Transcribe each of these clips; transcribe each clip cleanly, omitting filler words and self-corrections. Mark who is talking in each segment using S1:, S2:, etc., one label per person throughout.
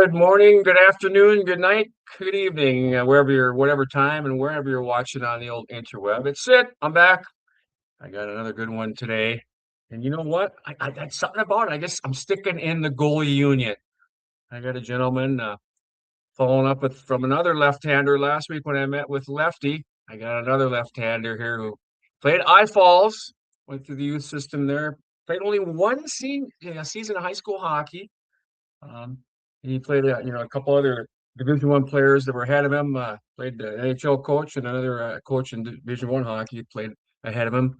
S1: Good morning, good afternoon, good night, good evening, whatever time and wherever you're watching on the old interweb. It's it. I'm back. I got another good one today. And you know what? I got something about it. I guess I'm sticking in the goalie union. I got a gentleman following up from another left-hander last week when I met with Lefty. I got another left-hander here who played I Falls, went through the youth system there, played only one season of high school hockey. Um, and he played, a couple other Division One players that were ahead of him. Played the NHL coach and another coach in Division One hockey played ahead of him.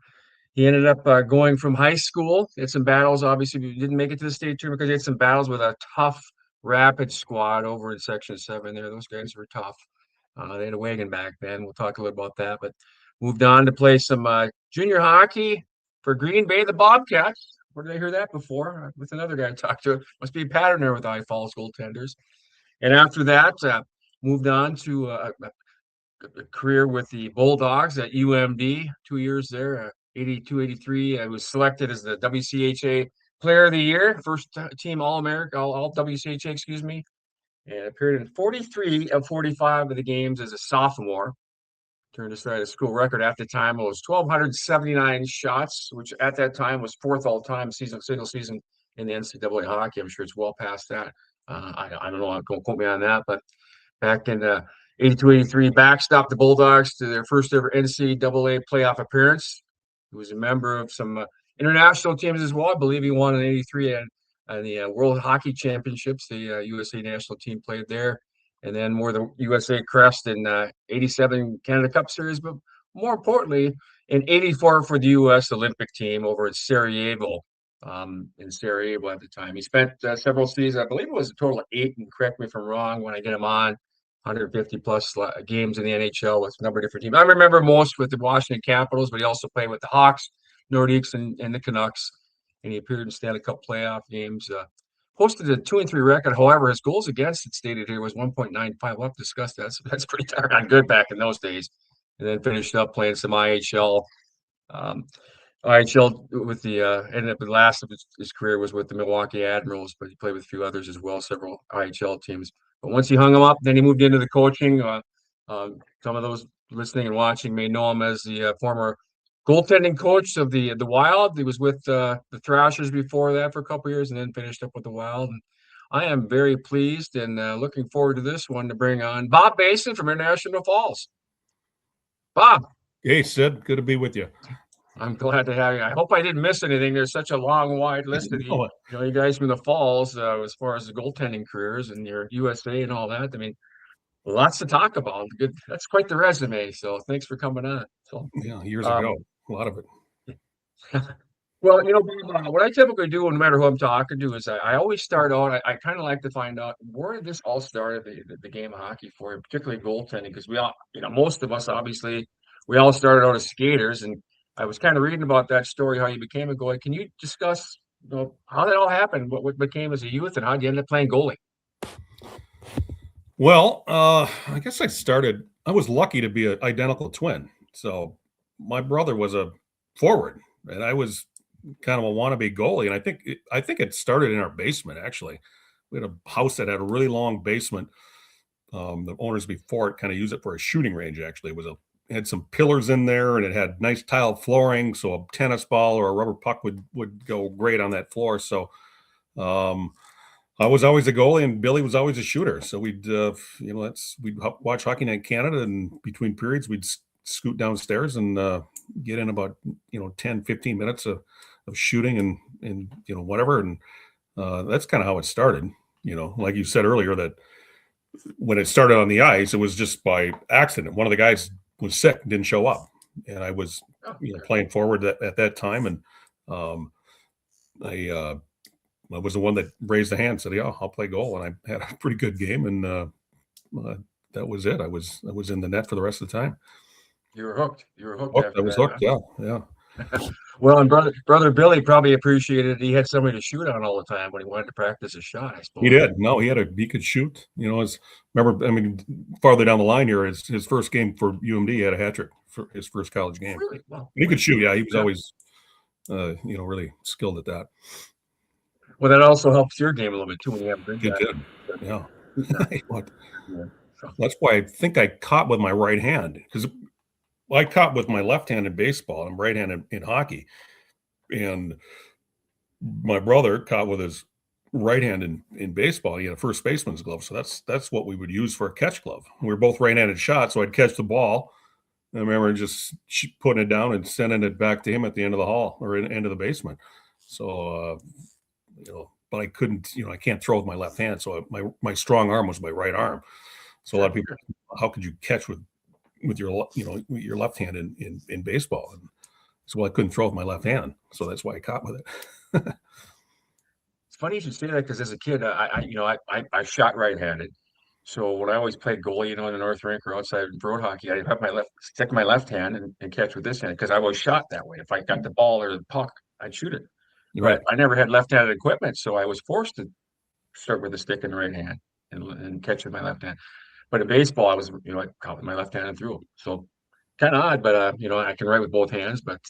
S1: He ended up going from high school. Had some battles. Obviously, he didn't make it to the state tournament because he had some battles with a tough Rapid squad over in Section 7 there. Those guys were tough. They had a wagon back then. We'll talk a little about that. But moved on to play some junior hockey for Green Bay, the Bobcats. Where did I hear that before? With another guy I talked to. Must be a pattern there with I Falls goaltenders. And after that, moved on to a career with the Bulldogs at UMD, 2 years there, 82, 83. I was selected as the WCHA Player of the Year, first team All-America, all WCHA, excuse me. And appeared in 43 of 45 of the games as a sophomore. Turned aside a school record at the time. It was 1,279 shots, which at that time was fourth all-time single season in the NCAA hockey. I'm sure it's well past that. I don't know. Don't quote me on that. But back in 82, 83, backstopped the Bulldogs to their first ever NCAA playoff appearance. He was a member of some international teams as well. I believe he won in 83 and the World Hockey Championships. The USA national team played there. And then more the USA crest in 87 Canada Cup Series, but more importantly, in 84 for the U.S. Olympic team over at Sarajevo, at the time. He spent several seasons, I believe it was a total of 8, and correct me if I'm wrong when I get him on, 150 plus games in the NHL with a number of different teams. I remember most with the Washington Capitals, but he also played with the Hawks, Nordiques, and the Canucks, and he appeared in Stanley Cup playoff games. Posted a 2-3 record. However, his goals against, it stated here, was 1.95. We'll have to discuss that. So that's pretty darn good back in those days. And then finished up playing some IHL. IHL with the ended up the last of his career was with the Milwaukee Admirals, but he played with a few others as well, several IHL teams. But once he hung them up, then he moved into the coaching. Some of those listening and watching may know him as the former goaltending coach of the Wild. He was with the Thrashers before that for a couple of years, and then finished up with the Wild. And I am very pleased and looking forward to this one to bring on Bob Basin from International Falls. Bob.
S2: Hey, Sid. Good to be with you.
S1: I'm glad to have you. I hope I didn't miss anything. There's such a long, wide list of you guys from the Falls as far as the goaltending careers and your USA and all that. I mean, lots to talk about. Good. That's quite the resume. So thanks for coming on. So
S2: yeah, years ago, a lot of it.
S1: Well, what I typically do, no matter who I'm talking to, is I always start out. I kind of like to find out where this all started, the game of hockey for you, particularly goaltending, because we all, most of us, obviously, we all started out as skaters. And I was kind of reading about that story, how you became a goalie. Can you discuss, how that all happened, what became as a youth, and how you ended up playing goalie?
S2: Well, I guess I was lucky to be an identical twin. So my brother was a forward, and I was kind of a wannabe goalie. And I think it started in our basement, actually. We had a house that had a really long basement. The owners before it kind of used it for a shooting range, actually. It had some pillars in there, and it had nice tiled flooring, so a tennis ball or a rubber puck would go great on that floor. So I was always a goalie, and Billy was always a shooter. So we'd watch Hockey Night Canada, and between periods we'd scoot downstairs and get in about 10, 15 minutes of shooting and whatever. And that's kind of how it started. Like you said earlier, that when it started on the ice, it was just by accident. One of the guys was sick, didn't show up, and I was playing forward at that time, and I was the one that raised the hand and said, "Yeah, I'll play goal," and I had a pretty good game, and that was it. I was in the net for the rest of the time.
S1: You were hooked.
S2: I was hooked. Yeah.
S1: Well, and brother Billy probably appreciated he had somebody to shoot on all the time when he wanted to practice a shot, I suppose.
S2: He did. No, he could shoot. Farther down the line here, his first game for UMD, he had a hat trick for his first college game.
S1: Really? Wow.
S2: He could shoot. Yeah, he was always, really skilled at that.
S1: Well, that also helps your game a little bit too when you have a big guy.
S2: It did. Yeah. What?
S1: Yeah. So,
S2: That's why I think I caught with my right hand because I caught with my left hand in baseball and right hand in hockey. And my brother caught with his right hand in baseball. He had a first baseman's glove, so that's what we would use for a catch glove. We were both right-handed shots, so I'd catch the ball. And I remember just putting it down and sending it back to him at the end of the hall or end of the basement. So but I couldn't. I can't throw with my left hand, so my strong arm was my right arm. So a lot
S1: sure,
S2: of people,
S1: sure.
S2: how could you catch with your left hand in baseball? And so I couldn't throw with my left hand, so that's why I caught with it.
S1: It's funny you should say that because as a kid, I shot right-handed. So when I always played goalie, in the North Rink or outside road hockey, I'd have stick my left hand and catch with this hand because I was shot that way. If I got the ball or the puck, I'd shoot it. But
S2: Right.
S1: I never had left-handed equipment, so I was forced to start with the stick in the right hand and catch with my left hand. But in baseball, I caught with my left hand and threw. So kind of odd, but I can write with both hands. But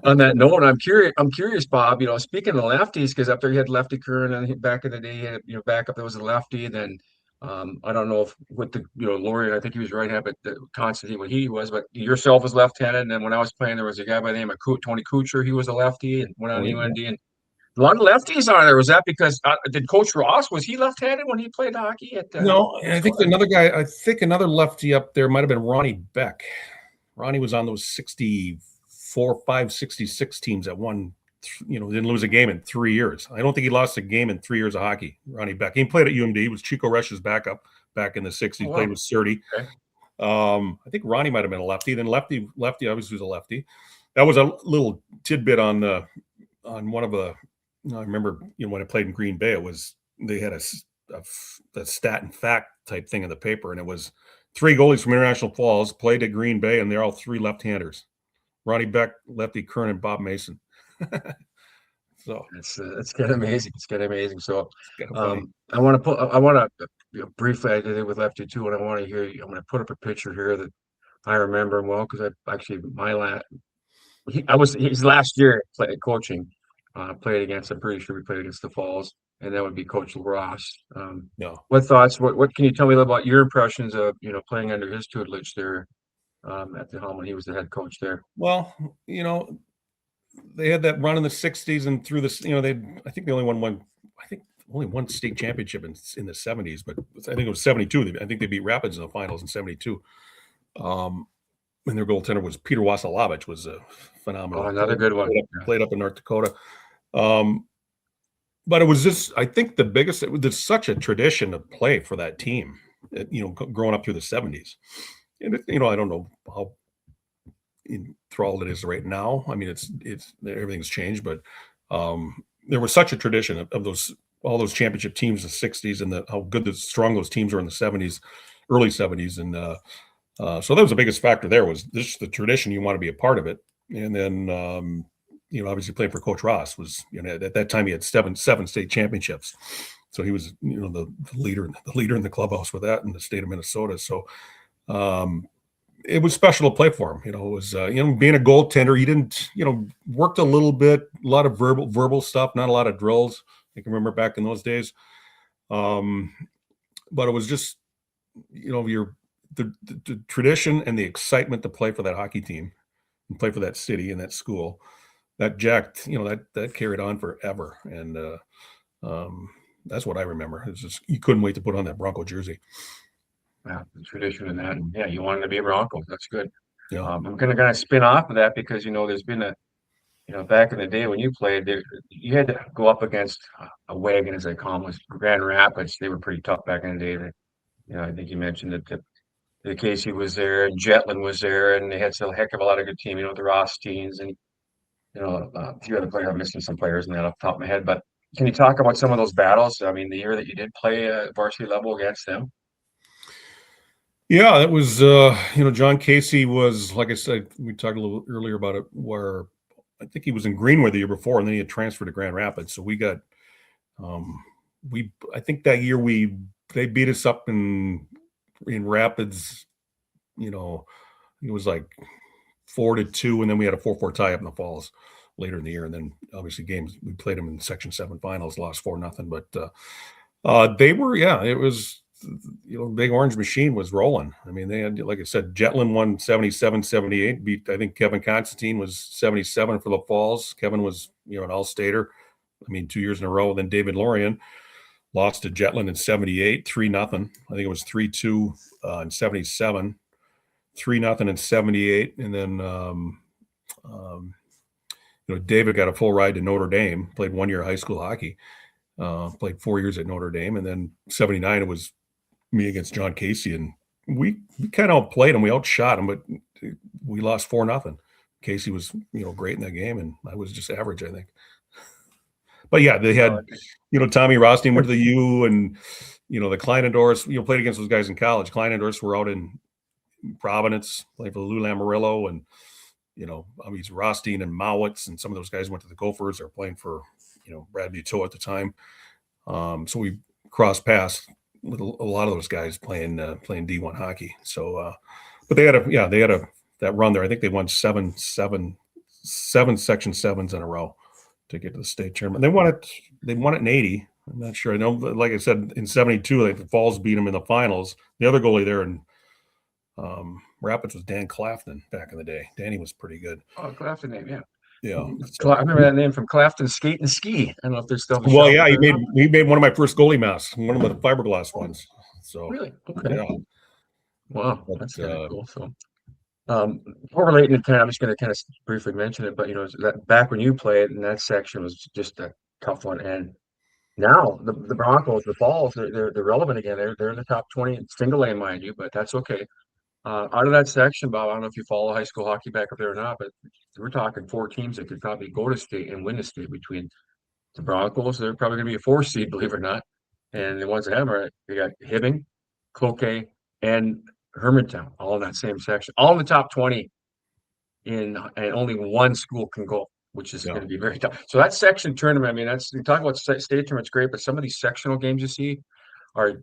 S1: on that note, I'm curious, Bob. Speaking of lefties, because up there you had Lefty Curran, and back in the day, you had backup that was a lefty. And then I don't know if with the Lorian, I think he was right-handed, but Constantine, what he was, but yourself was left-handed. And then when I was playing, there was a guy by the name of Tony Kuchar. He was a lefty and went on
S2: Oh,
S1: to
S2: yeah.
S1: UND. And a lot of lefties are there. Was that because did Coach Ross, was he left-handed when he played hockey at
S2: No,
S1: high
S2: I
S1: school?
S2: think another guy. I think another lefty up there might have been Ronnie Beck. Ronnie was on those 64, 5, 66 teams that won. Didn't lose a game in 3 years. I don't think he lost a game in 3 years of hockey. Ronnie Beck. He played at UMD. He was Chico Rush's backup back in the
S1: Oh
S2: '60s. Played
S1: wow.
S2: with Surdy.
S1: Okay.
S2: I think Ronnie might have been a lefty. Then lefty obviously was a lefty. That was a little tidbit on one of the. I remember when I played in Green Bay, it was they had a stat and fact type thing in the paper, and it was three goalies from International Falls played at Green Bay, and they're all three left-handers: Ronnie Beck, Lefty Kern, and Bob Mason. So
S1: It's kind of amazing. It's kind of amazing. So,
S2: it's kind of funny.
S1: I want to briefly, I did it with Lefty too, and I want to hear you. I'm going to put up a picture here that I remember him well because I actually my last, I was his last year coaching. Played against. I'm pretty sure we played against the Falls, and that would be Coach Ross.
S2: No,
S1: What thoughts? What can you tell me about your impressions of playing under his tutelage there at the helm when he was the head coach there?
S2: well, they had that run in the '60s and through this. I think they only won one. I think only one state championship in the '70s, but I think it was '72. I think they beat Rapids in the finals in '72. And their goaltender was Peter Wasilewicz, was a
S1: Oh,
S2: phenomenal
S1: another good one.
S2: played up in North Dakota. Um, but it was just, I think the biggest, there's such a tradition of play for that team, growing up through the '70s. And, I don't know how enthralled it is right now. I mean, it's everything's changed, but there was such a tradition of all those championship teams in the '60s and how strong those teams were in the '70s, early '70s. And so that was the biggest factor there was this the tradition, you want to be a part of it. And then, obviously playing for Coach Ross was, at that time he had seven state championships. So he was, the leader in the clubhouse with that in the state of Minnesota. So it was special to play for him. It was, being a goaltender, he didn't, worked a little bit, a lot of verbal stuff, not a lot of drills. I can remember back in those days. But it was just, the tradition and the excitement to play for that hockey team and play for that city and that school that jacked, that carried on forever. And that's what I remember. It's just, you couldn't wait to put on that Bronco jersey.
S1: Yeah, the tradition in that. And yeah, you wanted to be a Bronco. That's good.
S2: Yeah.
S1: I'm gonna kind of spin off of that because there's been back in the day when you played, you had to go up against a wagon, as they call them, was Grand Rapids. They were pretty tough back in the day. I think you mentioned that the Casey was there and Jetlin was there, and they had a heck of a lot of good team. The Ross teams and a few other players. I'm missing some players in that off the top of my head, but can you talk about some of those battles? I mean, the year that you did play varsity level against them.
S2: Yeah, that was, John Casey was, like I said, we talked a little earlier about it, where I think he was in Greenwood the year before, and then he had transferred to Grand Rapids. So we got, I think that year they beat us up in Rapids, it was like 4-2, and then we had a 4-4 tie up in the Falls later in the year. And then obviously games, we played them in Section 7 finals, lost 4-0. But They were, yeah, it was, Big Orange Machine was rolling. I mean, they had, like I said, Jetlin won 77, 78, beat, I think Kevin Constantine was 77 for the Falls. Kevin was, an all-stater. I mean, 2 years in a row. Then David Lorian lost to Jetlin in 78, 3-0. I think it was 3-2 in 77, 3-0 in 78. And then, David got a full ride to Notre Dame, played 1 year of high school hockey, played 4 years at Notre Dame. And then 79, it was me against John Casey. And we kind of outplayed him. We outshot him, but we lost 4-0. Casey was, great in that game. And I was just average, I think. But yeah, they had, Tommy Rothstein went to the U, and, the Kleinendorfs, played against those guys in college. Kleinendorfs were out in Providence, playing for Lou Lamoriello, and, Rothstein and Mowitz, and some of those guys went to the Gophers or playing for, Brad Buteau at the time. So we crossed paths with a lot of those guys playing D1 hockey. So, but they had that run there. I think they won seven Section 7s in a row to get to the state tournament. They won it in 80. I'm not sure. I know, like I said, in 72, the Falls beat them in the finals. The other goalie there in Rapids was Dan Clafton back in the day. Danny was pretty good.
S1: Oh, Clafton name, yeah.
S2: Yeah.
S1: I remember that name from Clafton Skate and Ski. I don't know if there's still.
S2: Well, yeah, he made one of my first goalie masks, one of the fiberglass ones. So
S1: really, okay.
S2: Yeah.
S1: Wow, that's kind of cool. So, before relating to I'm just going to kind of briefly mention it, but that back when you played, and that section was just a tough one. And now the Broncos, the Falls, they're relevant again. They're in the top 20, single lane, mind you, but that's okay. Out of that section, Bob, I don't know if you follow high school hockey back up there or not, but we're talking 4 teams that could probably go to state and win the state between the Broncos. They're probably going to be a 4 seed, believe it or not. And the ones that have them they got Hibbing, Cloquet, and Hermantown, all in that same section, all in the top 20 and only one school can go, which is going to be very tough. So that section tournament, I mean, you talk about state tournament's great, but some of these sectional games you see are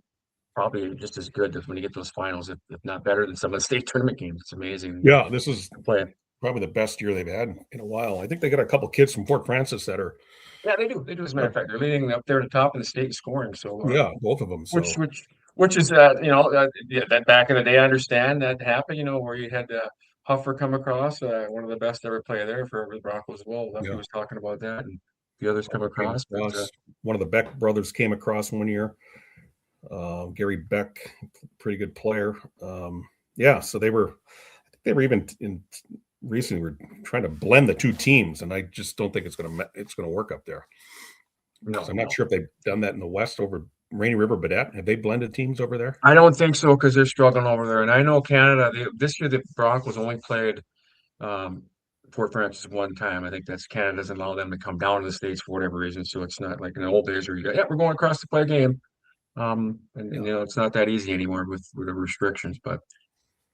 S1: probably just as good as when you get those finals, if not better than some of the state tournament games. It's amazing.
S2: Yeah, this is probably the best year they've had in a while. I think they got a couple kids from Fort Francis that are.
S1: Yeah, they do. They do. As a matter of fact, they're leading up there to top in the state scoring. So
S2: yeah, both of them. So.
S1: Which is that back in the day, I understand that happened. Where you had Huffer come across, one of the best ever play there for the Broncos as well. Lefty was talking about that, and the others come across.
S2: One of the Beck brothers came across one year. Gary Beck, pretty good player. So they were even in recently. We're trying to blend the two teams, and I just don't think it's going to work up there. No, I'm not sure if they've done that in the West over Rainy River, Baudette. Have they blended teams over there?
S1: I don't think so, because they're struggling over there. And I know Canada. This year the Broncos only played Fort Francis one time. I think that's Canada doesn't allow them to come down to the States for whatever reason. So it's not like in the old days where we're going across to play a game. And it's not that easy anymore with the restrictions. But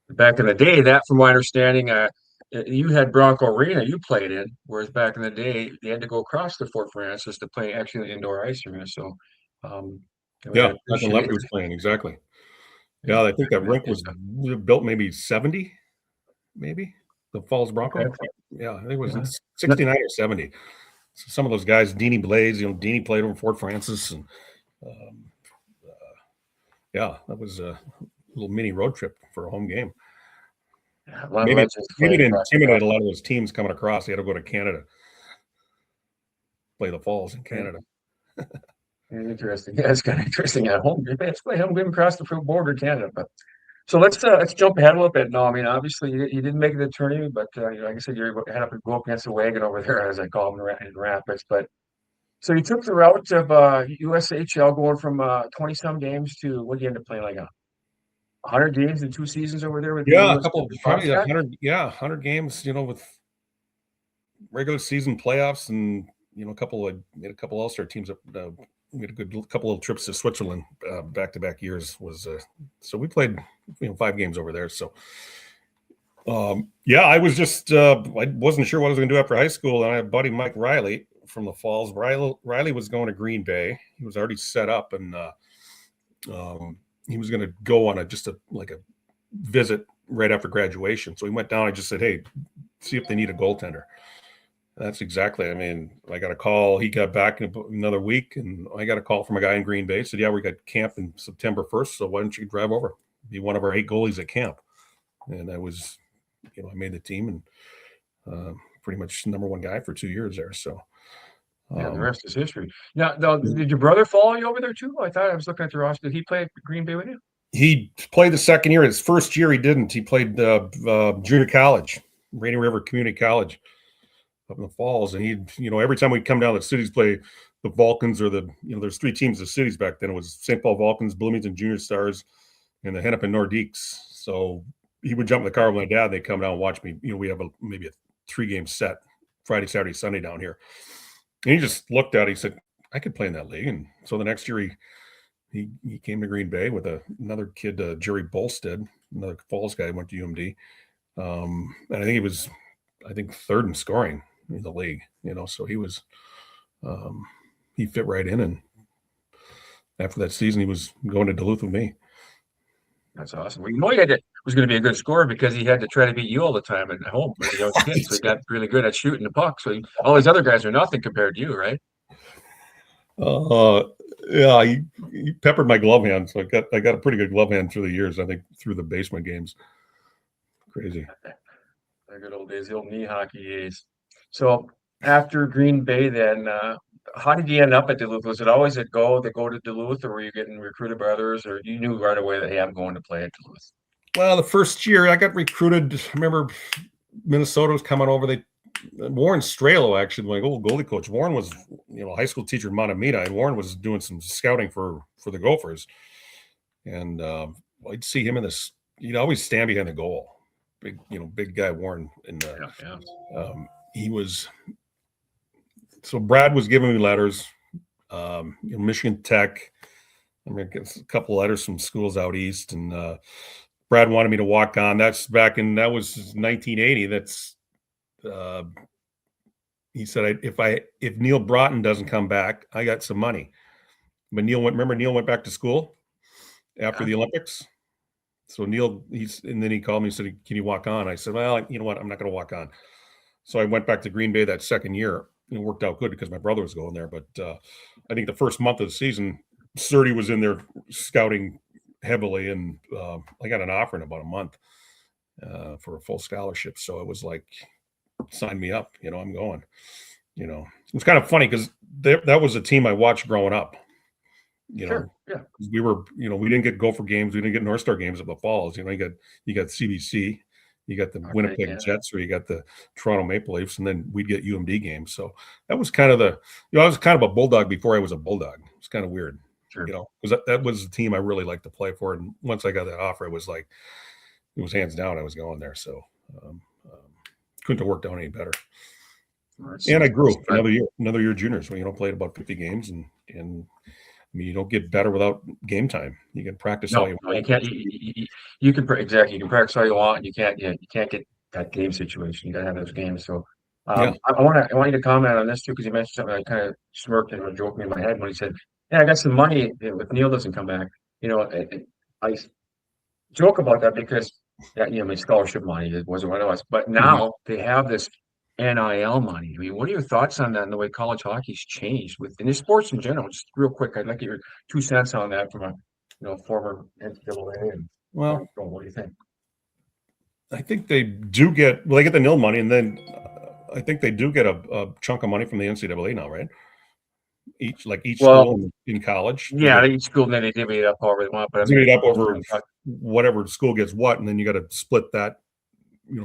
S1: back in the day, that from my understanding, you had Bronco Arena you played in, whereas back in the day they had to go across to Fort Francis to play actually in the indoor ice arena. So
S2: that's when Lefty was playing, exactly. Yeah, I think that rink was built maybe 70, maybe the Falls Bronco. Okay. Yeah, I think it was 69 or 70. So some of those guys, Deanie Blades, Deanie played over Fort Francis, and that was a little mini road trip for a home game.
S1: Yeah,
S2: maybe to intimidate a lot of those teams coming across. They had to go to Canada, play the Falls in Canada.
S1: Interesting. Yeah, it's kind of interesting at home. Let's play home game across the border of Canada. But so let's jump ahead a little bit. No, I mean obviously you didn't make the tournament, but like I said, you had to go up against the wagon over there, as I call them in Rapids. But so you took the route of USHL, going from 20-some games to what you end up playing, like 100 games in 2 seasons over there with
S2: a couple, probably 100. Yeah, 100 games. With regular season playoffs, and a couple All-Star teams. We had a good couple of trips to Switzerland back-to-back years. So we played 5 games over there. So I was just I wasn't sure what I was going to do after high school, and I had a buddy Mike Riley from the Falls. Riley was going to Green Bay. He was already set up, and he was going to go on a visit right after graduation. So he went down. I just said, hey, see if they need a goaltender. That's exactly. I mean, I got a call. He got back in another week, and I got a call from a guy in Green Bay. Said, "Yeah, we got camp in September 1st, so why don't you drive over? Be one of our 8 goalies at camp." And I was, I made the team and pretty much number one guy for 2 years there. So,
S1: Yeah, the
S2: um,
S1: rest is history. Now, did your brother follow you over there too? I thought I was looking at the roster. Did he play at Green Bay with you?
S2: he played the second year. His first year, he didn't. He played junior college, Rainy River Community College up in the Falls, and every time we'd come down to the cities play the Vulcans or there's 3 teams of cities back then. It was St. Paul Vulcans, Bloomington Junior Stars, and the Hennepin Nordiques. So he would jump in the car with my dad. They'd come down and watch me. We have maybe a 3-game set, Friday, Saturday, Sunday down here. And he just looked at it. He said, "I could play in that league." And so the next year he came to Green Bay with another kid, Jerry Bolstead, another Falls guy, went to UMD. And I think he was, third in scoring in the league. So he fit right in. And after that season, he was going to Duluth with me.
S1: That's awesome. Well, he was going to be a good scorer because he had to try to beat you all the time at home as a young kid. So he got really good at shooting the puck. So all these other guys are nothing compared to you, right?
S2: Uh, yeah, he peppered my glove hand. So I got a pretty good glove hand through the years. I think through the basement games. Crazy.
S1: The good old days, the old knee hockey days. So after Green Bay, then how did you end up at Duluth? Was it always to go to Duluth, or were you getting recruited by others, or you knew right away that hey, I'm going to play at Duluth?
S2: Well, the first year I got recruited. I remember Minnesota was coming over. Warren Strelo, actually, my old goalie coach. Warren was, a high school teacher in Montemita, and Warren was doing some scouting for the Gophers. And I'd see him in this. He'd always stand behind the goal. Big guy Warren. And he was. So Brad was giving me letters. Michigan Tech. I mean, a couple of letters from schools out east, and Brad wanted me to walk on. That was 1980. That's. He said, if Neil Broughton doesn't come back, I got some money. But Neil went back to school after the Olympics. So and then he called me and said, "Can you walk on?" I said, "Well, you know what? I'm not going to walk on." So I went back to Green Bay that second year. It worked out good because my brother was going there. But I think the first month of the season, Surdy was in there scouting heavily, and I got an offer in about a month for a full scholarship. So it was like, sign me up, I'm going. It was kind of funny because that was a team I watched growing up.
S1: Sure, yeah.
S2: We were, we didn't get Gopher games, we didn't get North Star games at the Falls. You got CBC, you got the Winnipeg Jets, or you got the Toronto Maple Leafs, and then we'd get UMD games. So that was kind of I was kind of a Bulldog before I was a Bulldog. It's kind of weird,
S1: sure.
S2: Because that was the team I really liked to play for. And once I got that offer, it was hands down I was going there. So couldn't have worked out any better. And I grew another year juniors. Played about 50 games, and I mean, you don't get better without game time. You can practice all you want.
S1: You can't. You can exactly. You can practice all you want. You can't get that game situation. You got to have those games. So I want you to comment on this too, because you mentioned something. I kind of smirked and was joking in my head when he said, "Yeah, I got some money if Neil doesn't come back." I joke about that because my scholarship money wasn't what it was, but now they have this NIL money. I mean, what are your thoughts on that and the way college hockey's changed within the sports in general? Just real quick, I'd like your 2 cents on that from a former NCAA.
S2: Well,
S1: what do you think?
S2: I think they do they get the NIL money, and then I think they do get a chunk of money from the NCAA now, right? Each school in college.
S1: Yeah, each school, then they divvy it up however they want, but
S2: divvy it up over whatever school gets what, and then you got to split that,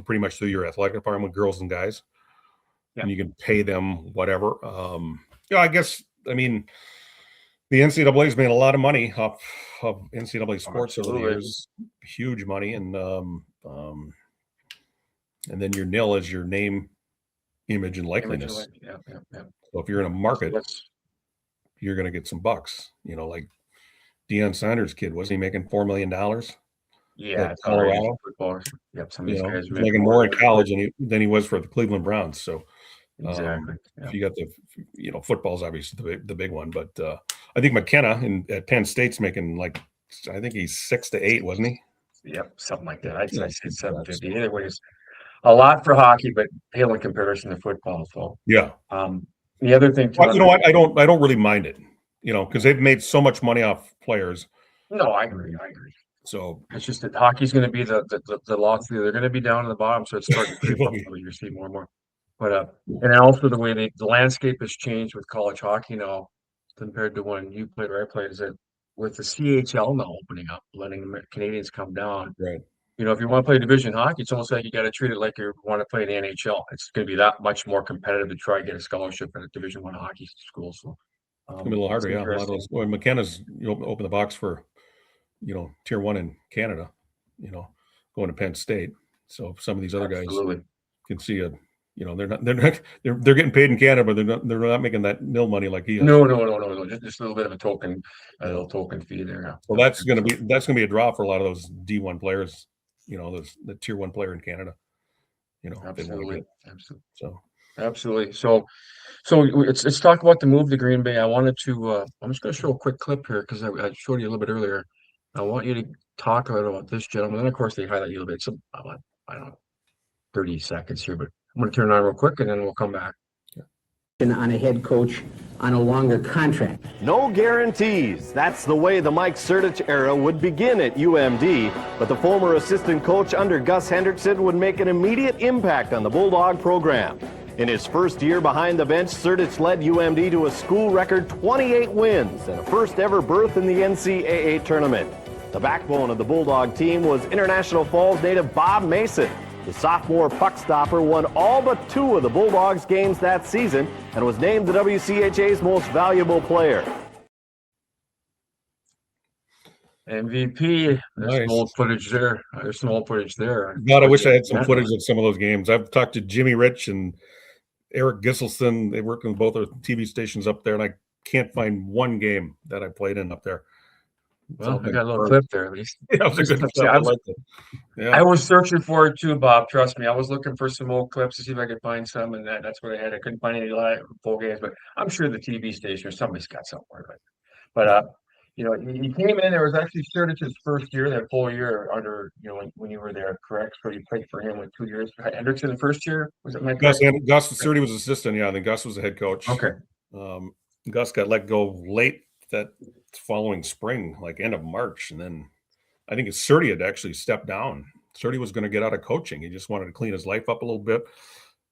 S2: pretty much through your athletic department with girls and guys. Yeah. And you can pay them whatever. I guess, I mean, the NCAA has made a lot of money off of NCAA sports over the years, huge money. And then your NIL is your name, image, and likeliness.
S1: Yeah.
S2: So if you're in a market, you're going to get some bucks. Like Deion Sanders' kid, wasn't he making $4 million?
S1: Yeah,
S2: Colorado.
S1: Yep, some of these guys
S2: making more in college than he was for the Cleveland Browns. So
S1: exactly.
S2: If you got the, football's obviously the big one, but I think McKenna at Penn State's making I think he's 6 to 8, wasn't he?
S1: Yep, something like that. I'd say 750. Either way, a lot for hockey, but pale in comparison to football. So
S2: Yeah.
S1: um, the other thing too,
S2: Well, you know what? I don't really mind it, because they've made so much money off players.
S1: no, I agree. I agree.
S2: So
S1: It's just that hockey's going to be the loss. They're going to be down in the bottom, so it's starting to
S2: it
S1: creep
S2: will
S1: up.
S2: be.
S1: You see more and more. But and also the way the landscape has changed with college hockey now compared to when you played or I played, is that with the CHL now opening up, letting the Canadians come down.
S2: Right.
S1: If you want to play division hockey, it's almost like you got to treat it like you want to play in the NHL. It's going to be that much more competitive to try and get a scholarship at a Division One hockey school. So
S2: It's gonna be a little
S1: it's
S2: harder, yeah. A lot of
S1: interesting.
S2: those. Well, McKenna's open the box for tier one in Canada. Going to Penn State. So some of these other guys
S1: Absolutely.
S2: can see they're getting paid in Canada, but they're not making that nil money like he is.
S1: No. Just a little bit of a
S2: Yeah.
S1: little token fee there. Yeah.
S2: So that's gonna be a draw for a lot of those D1 players. Those the tier one player in Canada. If they want to
S1: Absolutely.
S2: get
S1: Absolutely.
S2: so.
S1: Absolutely. So let's talk about the move to Green Bay. I wanted to. I'm just going to show a quick clip here because I showed you a little bit earlier. I want you to talk a little about this gentleman. And of course, they highlight you a little bit. So about, I don't know, 30 seconds here, but I'm going to turn it on real quick and then we'll come back.
S3: On a head coach on a longer contract.
S4: No guarantees. That's the way the Mike Surdich era would begin at UMD, but the former assistant coach under Gus Hendrickson would make an immediate impact on the Bulldog program. In his first year behind the bench, Surdich led UMD to a school record 28 wins and a first ever berth in the NCAA tournament. The backbone of the Bulldog team was International Falls native Bob Mason. The sophomore puck stopper won all but 2 of the Bulldogs games that season and was named the WCHA's most valuable player.
S1: MVP. There's some
S2: Nice.
S1: old footage there. There's some old footage there.
S2: God, I wish I had some footage of some of those games. I've talked to Jimmy Rich and Eric Gisselson. They work in both our TV stations up there, and I can't find one game that I played in up there.
S1: Well, I got a little clip there at least.
S2: Yeah, it was a good clip. I liked it. Yeah.
S1: I was searching for it too, Bob. Trust me. I was looking for some old clips to see if I could find some, and that's what I had. I couldn't find any live full games, but I'm sure the TV station or somebody's got somewhere. But he came in. There was actually Sertich's first year, that full year under when you were there, correct? So you played for him with 2 years. Hendrickson the first year, was it?
S2: Gus Serti was assistant. Yeah, then Gus was the head coach.
S1: Okay.
S2: Gus got let go late that following spring, like end of March, and then I think Serti had actually stepped down. Serti was going to get out of coaching. He just wanted to clean his life up a little bit,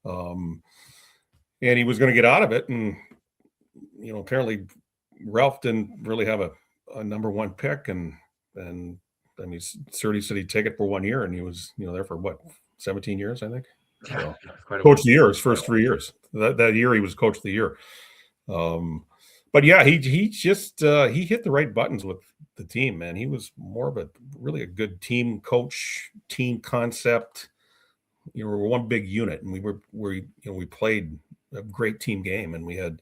S2: and he was going to get out of it. And apparently Ralph didn't really have a number one pick, and I mean Serti said he'd take it for 1 year, and he was there for what, 17 years, I think.
S1: Yeah,
S2: so, coach of the year his first 3 years. That year he was coach of the year. But yeah, he just he hit the right buttons with the team, man. He was more of really a good team coach, team concept. We're one big unit, and we played a great team game, and we had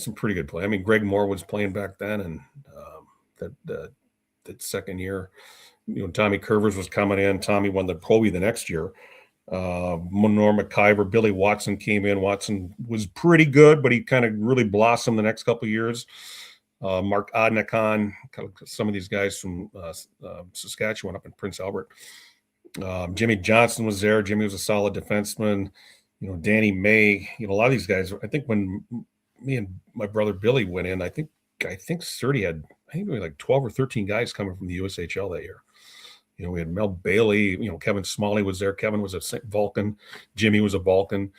S2: some pretty good play. I mean, Greg Moore was playing back then, and that second year, Tommy Curvers was coming in. Tommy won the Proby the next year. Norm McIver, Billy Watson came in. Watson was pretty good, but he kind of really blossomed the next couple of years. Mark Adnakan, some of these guys from Saskatchewan up in Prince Albert. Jimmy Johnson was there. Jimmy was a solid defenseman. Danny May. A lot of these guys. I think when me and my brother Billy went in, I think Serti had like 12 or 13 guys coming from the USHL that year. We had Mel Bailey, Kevin Smalley was there. Kevin was a Vulcan. Jimmy was a Vulcan.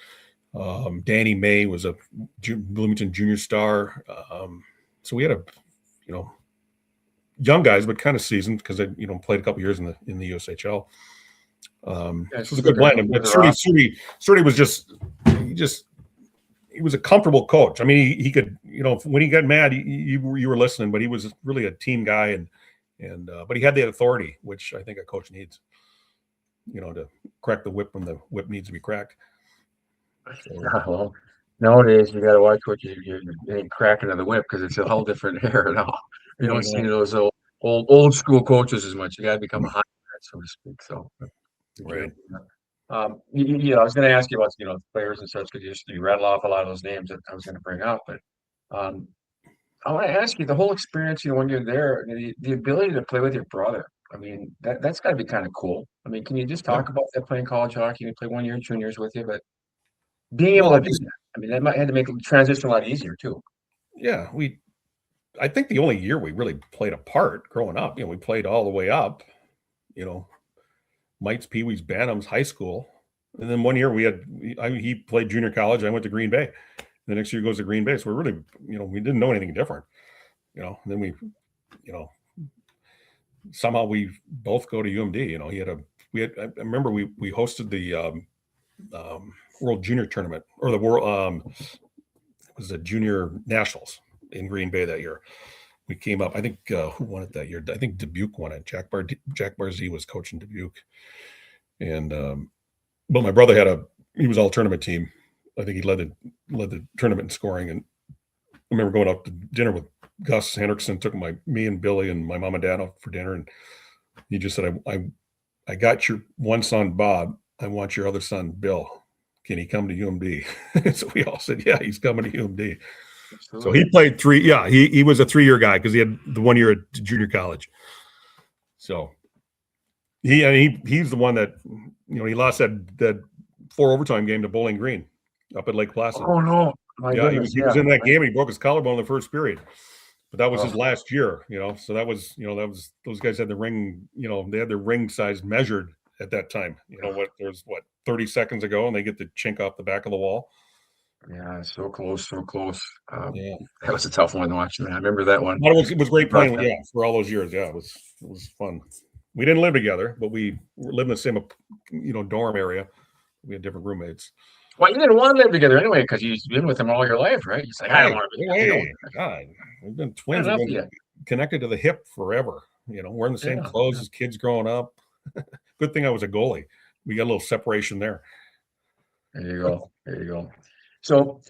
S2: Danny May was a Bloomington junior star. So we had young guys, but kind of seasoned because they, played a couple years in the USHL. This was a good blend. But Serti was he was a comfortable coach. I mean, he could, when he got mad, you were listening, but he was really a team guy but he had the authority, which I think a coach needs, to crack the whip when the whip needs to be cracked. So,
S1: yeah, well, nowadays you got to watch what you're cracking of the whip because it's a whole different era now. You don't see those old school coaches as much. You got to become a hot hat, so to speak. So,
S2: right.
S1: I was going to ask you about players and such because you rattle off a lot of those names that I was going to bring up, but I want to ask you the whole experience. When you're there, the ability to play with your brother. I mean, that's got to be kind of cool. I mean, can you just talk about that playing college hockey? You play 1 year juniors with you, but being able
S2: Well,
S1: to do that, I mean, that might had to make the transition a lot easier too.
S2: yeah, I think the only year we really played a part growing up, we played all the way up, you know, Mites, Pee Wees, Bantams, high school. And then 1 year he played junior college. I went to Green Bay. The next year he goes to Green Bay. So we're really, we didn't know anything different, and then we, somehow we both go to UMD. I remember we hosted the World Junior Tournament, or the World, it was the Junior Nationals in Green Bay that year. We came up, I think, who won it that year? I think Dubuque won it. Jack Barzee was coaching Dubuque. And, but my brother he was all tournament team. I think he led the tournament in scoring. And I remember going out to dinner with Gus Hendrickson, took me and Billy and my mom and dad out for dinner. And he just said, I got your one son, Bob. I want your other son, Bill. Can he come to UMD? So we all said, yeah, he's coming to UMD. Absolutely. So he played three. Yeah, he was a 3-year guy because he had the 1 year at junior college. So he's the one that, he lost that 4 overtime game to Bowling Green up at Lake Placid.
S1: Oh no.
S2: Yeah, he was in that game and he broke his collarbone in the first period. But that was his last year, so that was those guys had the ring, they had their ring size measured at that time. There's 30 seconds ago, and they get the chink off the back of the wall.
S1: Yeah, so close. Yeah, that was a tough one to watch, man. I remember that one.
S2: But it was great playing, for all those years. Yeah, it was fun. We didn't live together, but we lived in the same, dorm area. We had different roommates.
S1: Well, you didn't want to live together anyway because you've been with him all your life, right? You say, I don't want to be
S2: together. God, we've been twins. We've been connected to the hip forever. Wearing the same clothes as kids growing up. Good thing I was a goalie. We got a little separation there.
S1: There you go. So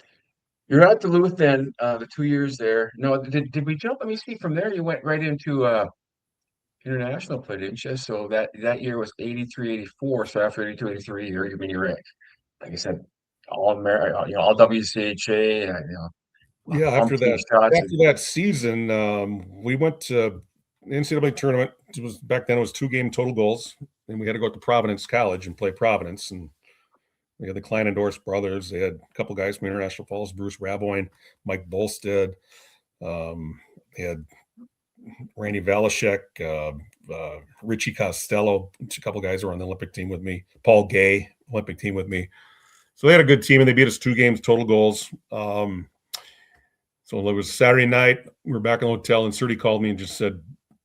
S1: you're at Duluth then, the 2 years there. No, did we jump? Let me see. From there, you went right into international play, didn't you? So that year was 83-84. So after 82-83, you're like I said, all WCHA.
S2: Yeah, after that season, we went to the NCAA tournament. Back then it was 2-game total goals, and we had to go up to Providence College and play Providence. And we had the Klein-Endorse brothers. They had a couple guys from International Falls, Bruce Raboyne, Mike Bolstead. They had Randy Valashek, Richie Costello, a couple guys were on the Olympic team with me. Paul Gay, Olympic team with me. So they had a good team, and they beat us 2 games total goals. So it was Saturday night. We were back in the hotel, and Serty called me and just said,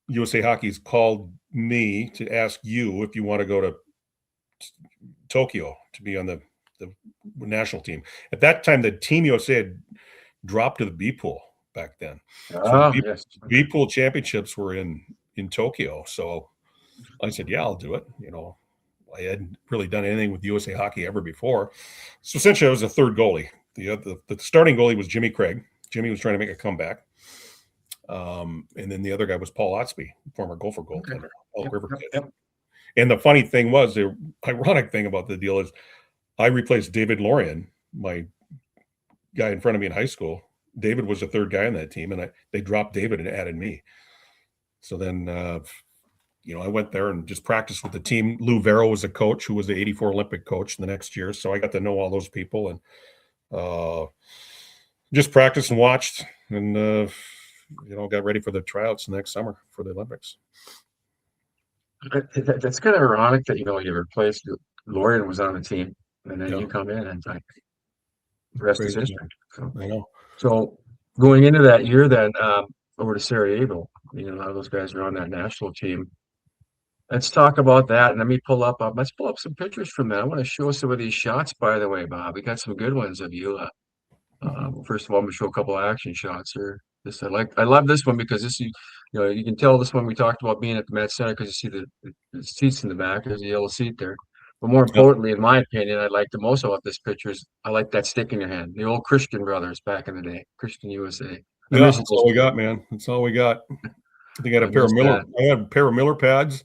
S2: USA Hockey's called me to ask you if you want to go to Tokyo to be on the national team. At that time, the Team USA had dropped to the B pool back then. So B pool championships were in Tokyo. So I said, yeah, I'll do it. I hadn't really done anything with USA Hockey ever before. So essentially I was a third goalie. The starting goalie was Jimmy Craig. Jimmy was trying to make a comeback. And then the other guy was Paul Otsby, former Gopher goaltender, Elk River kid. Yep. And the funny thing was, the ironic thing about the deal is I replaced David Lorian, my guy in front of me in high school. David was the third guy on that team, and they dropped David and added me. So then, I went there and just practiced with the team. Lou Vero was a coach who was the 84 Olympic coach the next year. So I got to know all those people and just practiced and watched and, got ready for the tryouts next summer for the Olympics.
S1: That's kind of ironic that, you replaced Lorian was on the team and then you come in and the rest is history. So,
S2: I know.
S1: So going into that year then over to Sarajevo, a lot of those guys are on that national team. Let's talk about that. And let's pull up some pictures from that. I want to show some of these shots, by the way, Bob. We got some good ones of you. First of all, I'm gonna show a couple of action shots here. I love this one because this, you can tell this one we talked about being at the Met Center because you see the seats in the back. There's a yellow seat there. But more importantly, in my opinion, I like the most about this picture is I like that stick in your hand. The old Christian brothers back in the day, Christian USA.
S2: Yeah, that's all we got, man. That's all we got. I think I had a pair of Miller. I had a pair of Miller pads.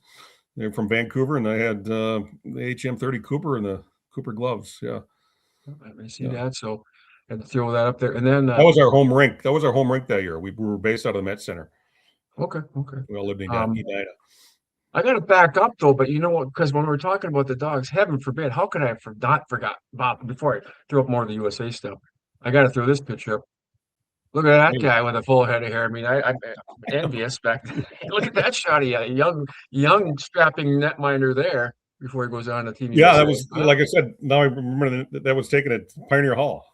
S2: They're from Vancouver, and I had the HM30 Cooper and the Cooper gloves. Yeah,
S1: I see that. So I had to throw that up there, and then
S2: that was our home rink. That was our home rink that year. We were based out of the Met Center.
S1: Okay.
S2: We all lived in Edina.
S1: I got to back up though, but you know what? Because when we were talking about the dogs, heaven forbid, how could I have not forgot Bob before I throw up more of the USA stuff? I got to throw this picture up. Look at that guy with a full head of hair. I mean, I'm envious back then. Look at that shot of you, young strapping netminder there before he goes on to Team
S2: Yeah, that
S1: USA.
S2: was
S1: Huh?
S2: like I said. Now I remember that was taken at Pioneer Hall.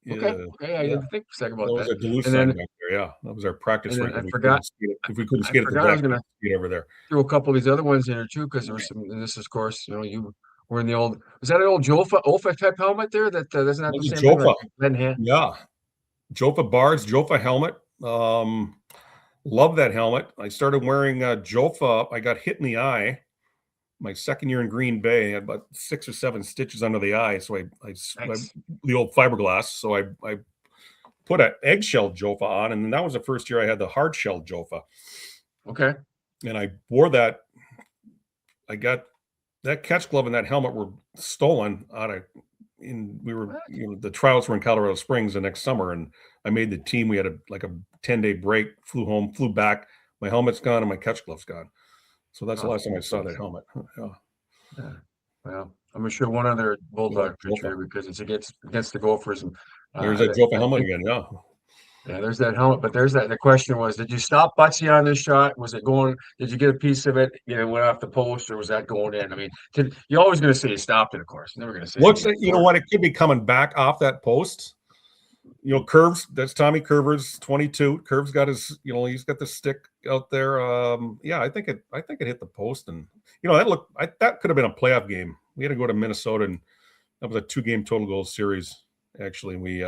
S1: Okay,
S2: Yeah,
S1: okay, I
S2: yeah.
S1: didn't think a second
S2: That
S1: about
S2: was
S1: that.
S2: a Duluth
S1: And
S2: sign
S1: then
S2: back there. Yeah, that was our practice
S1: and then
S2: rink if we couldn't
S1: I
S2: skate at the
S1: forgot I was
S2: deck, we
S1: gonna
S2: could skate over there.
S1: throw a couple of these other ones in there too, because there was some. And this, is, of course, you were in the old. Was that an old Jofa type helmet there? That doesn't have
S2: That
S1: the
S2: was a
S1: same thing like
S2: Jofa.
S1: lead hand.
S2: Yeah, Jofa bars, Jofa helmet. Love that helmet. I started wearing Jofa. I got hit in the eye my second year in Green Bay. I had about 6 or 7 stitches under the eye, so I
S1: Nice.
S2: the old fiberglass. So I put an eggshell Jofa on, and that was the first year I had the hard shell Jofa,
S1: Okay.
S2: and I wore that. I got that catch glove and that helmet were stolen out of. We were,
S1: What?
S2: the trials were in Colorado Springs the next summer, and I made the team. We had a 10-day break, flew home, flew back. My helmet's gone and my catch glove's gone. So that's the
S1: Oh,
S2: last time I saw that
S1: geez.
S2: helmet. Yeah.
S1: Yeah. Well, I'm sure one other
S2: Yeah,
S1: Bulldog picture
S2: Jofa.
S1: here because it's against the Gophers. And
S2: There's that Jofa
S1: I
S2: helmet
S1: think
S2: again. Yeah.
S1: yeah, there's that helmet, but there's that. The question was, did you stop Butsy on this shot? Was it going? Did you get a piece of it? Went off the post, or was that going in? I mean, you're always going to say you stopped it, of course. Never going to say
S2: Looks
S1: anything
S2: like, you know
S1: before.
S2: what? It could be coming back off that post. Curves. That's Tommy Curver's 22. Curves got his, he's got the stick out there. Yeah, I think it hit the post, and that could have been a playoff game. We had to go to Minnesota, and that was a 2-game total goal series. Actually, we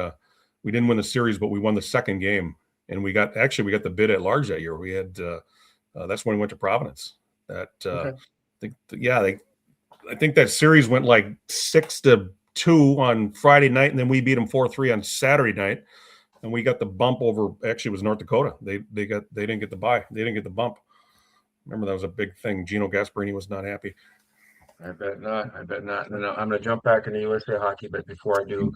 S2: didn't win the series, but we won the second game, and we got the bid at large that year. We had that's when we went to Providence. That
S1: Okay.
S2: I think that series went like 6-2 on Friday night, and then we beat them 4-3 on Saturday night, and we got the bump over. Actually, it was North Dakota. They didn't get the bye. They didn't get the bump. Remember, that was a big thing. Gino Gasparini was not happy.
S1: I bet not. I bet not. No, I'm going to jump back into USA hockey, but before I do,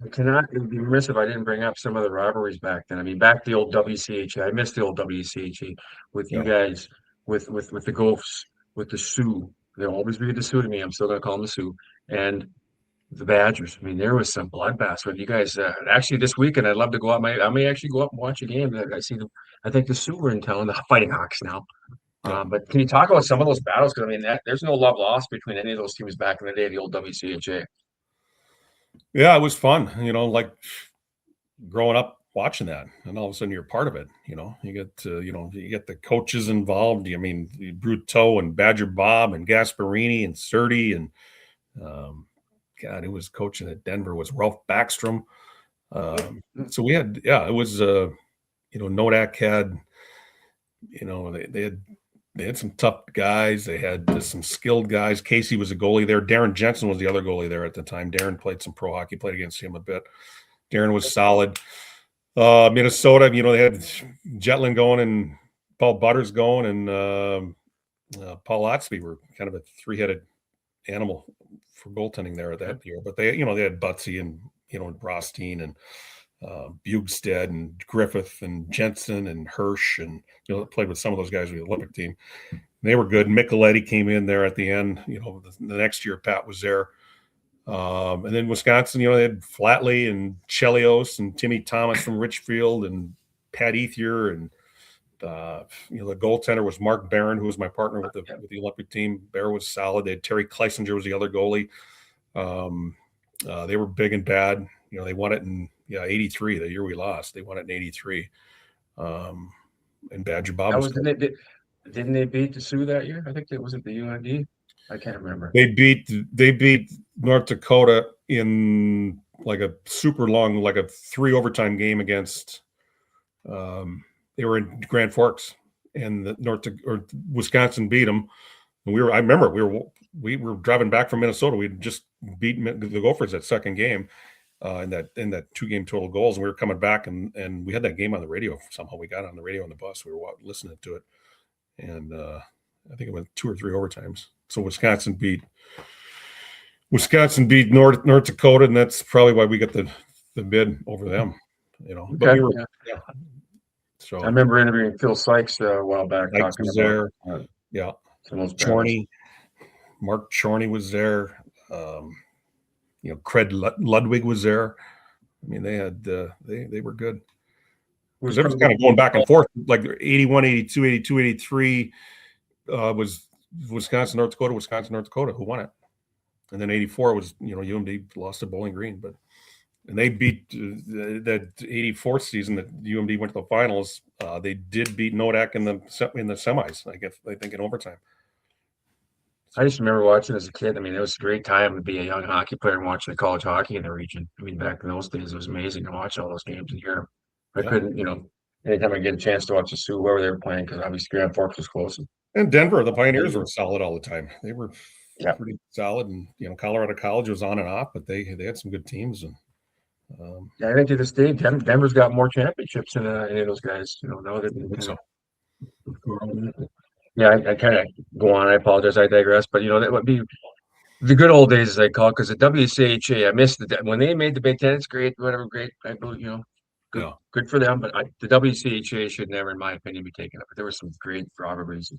S1: I cannot. It would be remiss if I didn't bring up some of the rivalries back then. I mean, back the old WCHA. I miss the old WCHA with you
S2: Yeah.
S1: guys, with the Gophs, with the Sioux. They'll always be the Sioux to me. I'm still going to call them the Sioux. And the Badgers. I mean, there was some bloodbaths with you guys. Actually, this weekend, I'd love to go out. I may actually go up and watch a game. I see them. I think the Sioux were in town, the Fighting Hawks now.
S2: Yeah.
S1: But can you talk about some of those battles? Because I mean, there's no love lost between any of those teams back in the day, the old WCHA.
S2: Yeah, it was fun. Like growing up watching that, and all of a sudden you're part of it. You get the coaches involved. I mean, Bruteau and Badger Bob and Gasparini and Surdy and God, who was coaching at Denver was Ralph Backstrom. So we had, it was, Nodak had, they had some tough guys. They had some skilled guys. Casey was a goalie there. Darren Jensen was the other goalie there at the time. Darren played some pro hockey, played against him a bit. Darren was solid. Minnesota, they had Jetlin going and Paul Butters going, and Paul Otsby were kind of a 3-headed animal for goaltending there at that year. But they had Butsy and Rothstein and Bugstead and Griffith and Jensen and Hirsch, and played with some of those guys with the Olympic team. They were good. Micheletti came in there at the end. The next year Pat was there. And then Wisconsin, they had Flatley and Chelios and Timmy Thomas from Richfield and Pat Ethier, and the goaltender was Mark Barron, who was my partner with the Olympic team. Bear was solid. They had Terry Kleisinger was the other goalie. They were big and bad. They won it in 83, the year we lost. They won it in 83. And Badger Bob was
S1: Didn't they beat the Sioux that year? I think it was at the UND. I can't remember.
S2: They beat North Dakota in like a super long, like a 3 overtime game against. They were in Grand Forks, and Wisconsin beat them. And I remember we were driving back from Minnesota. We had just beaten the Gophers that second game in that 2-game total goals, and we were coming back, and we had that game on the radio somehow. We got on the radio on the bus. We were listening to it, and I think it went 2 or 3 overtimes. So Wisconsin beat North Dakota, and that's probably why we got the bid over them. But
S1: Okay,
S2: we were, So
S1: I remember interviewing Phil Sykes a while back
S2: Dykes
S1: talking
S2: was
S1: about
S2: there. Yeah.
S1: some of those battles.
S2: Chorney, Mark Chorney was there. Cred Ludwig was there. I mean, they had they were good. Because it was kind of going back and forth, like 81, 82, 82, 83 was Wisconsin, North Dakota, who won it. And then 84 was, UMD lost to Bowling Green. And they beat that 84th season that UMD went to the finals. They did beat Nodak in the semis, I think in overtime.
S1: I just remember watching as a kid. I mean, it was a great time to be a young hockey player and watching the college hockey in the region. I mean, back in those days, it was amazing to watch all those games and hear them. I couldn't, anytime I get a chance to watch the Sioux, whoever they were playing, because obviously Grand Forks was close.
S2: And Denver, the Pioneers were solid all the time. They were
S1: Yeah.
S2: pretty solid, and Colorado College was on and off, but they had some good teams. And
S1: I think to this day, Denver's got more championships than any of those guys. Now that yeah, I kind of go on. I apologize. I digress. But that would be the good old days, as I call it, because the WCHA, I missed when they made the Big Ten. It's great, whatever, great. I believe good,
S2: Yeah.
S1: good for them. But the WCHA should never, in my opinion, be taken up. But there were some great rivalries.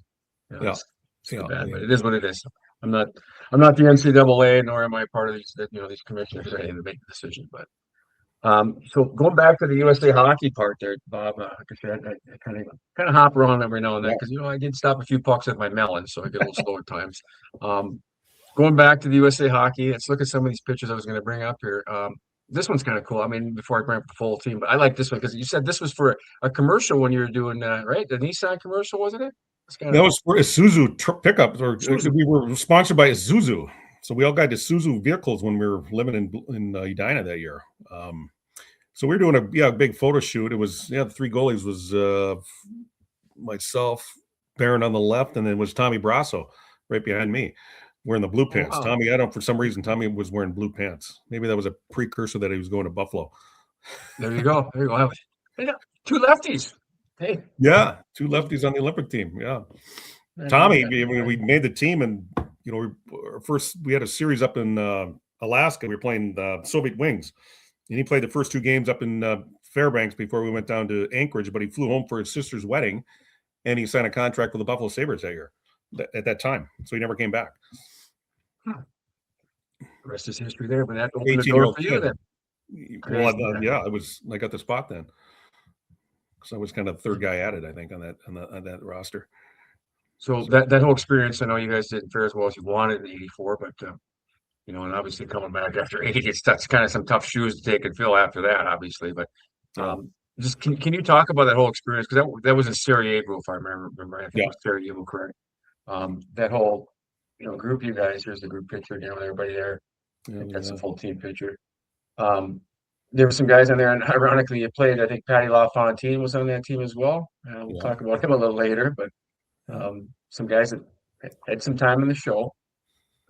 S1: It's too bad, but it is what it is. I'm not the NCAA, nor am I part of these commissioners ready to make the decision. But so going back to the USA hockey part there, Bob, like I said, I kind of hop around every now and then because I did stop a few pucks at my melon, so I get a little slow at times. Going back to the USA hockey, let's look at some of these pictures I was going to bring up here. This one's kind of cool. I mean, before I bring up the full team, but I like this one because you said this was for a commercial when you were doing right, the Nissan commercial, wasn't it?
S2: That was for Isuzu pickup, or we were sponsored by Isuzu. So we all got Isuzu vehicles when we were living in Edina that year. So we were doing a big photo shoot. It was the three goalies was myself, Barron on the left, and then it was Tommy Brasso right behind me, wearing the blue pants.
S1: Wow.
S2: Tommy, for some reason, Tommy was wearing blue pants. Maybe that was a precursor that he was going to Buffalo.
S1: There you go. Two lefties. Hey.
S2: Yeah, two lefties on the Olympic team. Yeah. Tommy, we made the team, and we had a series up in Alaska. We were playing the Soviet Wings, and he played the first two games up in Fairbanks before we went down to Anchorage. But he flew home for his sister's wedding, and he signed a contract with the Buffalo Sabres that year. At that time, so he never came back.
S1: The rest is history there, but that opened the door for you then.
S2: Well, I got the spot then, because I was kind of the third guy at it, I think, on that roster.
S1: So that whole experience, I know you guys didn't fare as well as you wanted in '84, but and obviously coming back after '80, that's kind of some tough shoes to take and fill after that, obviously. But just can you talk about that whole experience? Because that was in Sarajevo, if I remember. I think it was Sarajevo, correct? That whole group, you guys. Here's the group picture again with everybody there. I think that's a full team picture. There were some guys on there, and ironically, you played. I think Patty LaFontaine was on that team as well. We'll talk about him a little later, but some guys that had some time in the show.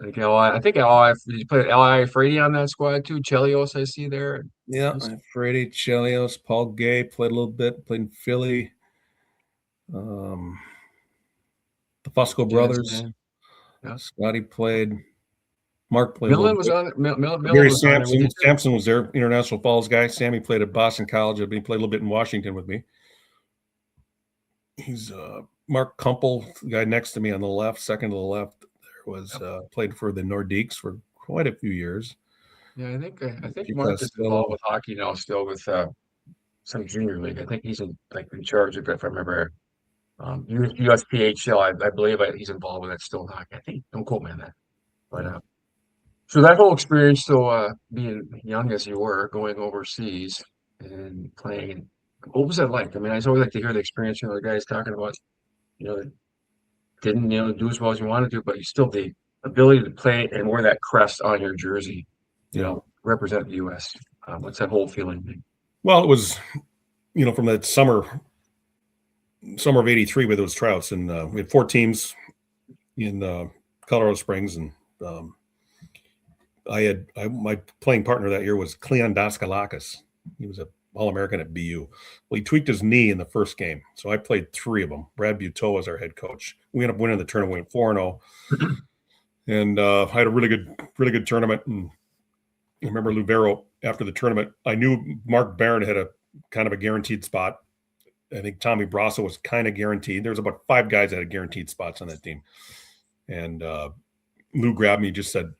S1: Did you play L.I. Frady on that squad too? Chelios, I see there.
S2: Yeah, Frady, Chelios, Paul Gay played a little bit, played in Philly. The Fusco brothers. Yeah. Scotty played. Mark played.
S1: Millen was on it.
S2: Gary Sampson was there, International Falls guy. Sammy played at Boston College. He played a little bit in Washington with me. He's Mark Kumpel, the guy next to me on the left, second to the left. There was played for the Nordiques for quite a few years.
S1: Yeah, I think Mark is involved with hockey now, still with some junior league. I think he's in charge of it, if I remember. USPHL, I believe he's involved with that still. I think, don't quote me on that. But so that whole experience, being young as you were, going overseas and playing, what was that like? I mean, I always like to hear the experience. The guys talking about, that didn't do as well as you wanted to, but you still the ability to play and wear that crest on your jersey, represent the U.S. What's that whole feeling?
S2: Well, it was, from that summer of '83 with those tryouts, and we had 4 teams in Colorado Springs, and my playing partner that year was Cleon Daskalakis. He was an All-American at BU. Well, he tweaked his knee in the first game, so I played 3 of them. Brad Buteau was our head coach. We ended up winning the tournament, 4-0, and I had a really good tournament. And I remember Lubero after the tournament. I knew Mark Barron had a kind of a guaranteed spot I think Tommy Brasso was kind of guaranteed. There was about 5 guys that had guaranteed spots on that team. And Lou grabbed me and just said,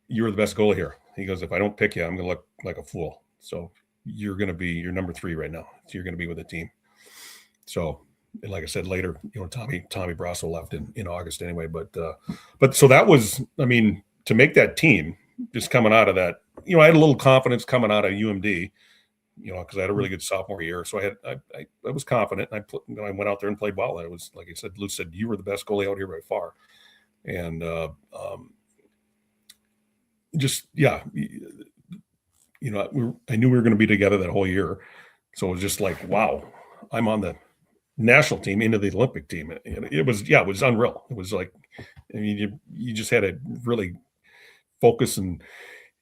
S2: "You're the best goalie here." He goes, "If I don't pick you, I'm going to look like a fool. So you're number 3 right now. So you're going to be with the team." So, and like I said later, Tommy Brasso left in August anyway. But so that was, I mean, to make that team, just coming out of that, I had a little confidence coming out of UMD, because I had a really good sophomore year. So I was confident, and I went out there and played well. And it was, like I said, Lou said, "You were the best goalie out here by far." And just, yeah, I knew we were going to be together that whole year. So it was just like, wow, I'm on the national team into the Olympic team. It was unreal. It was like, I mean, you just had to really focus and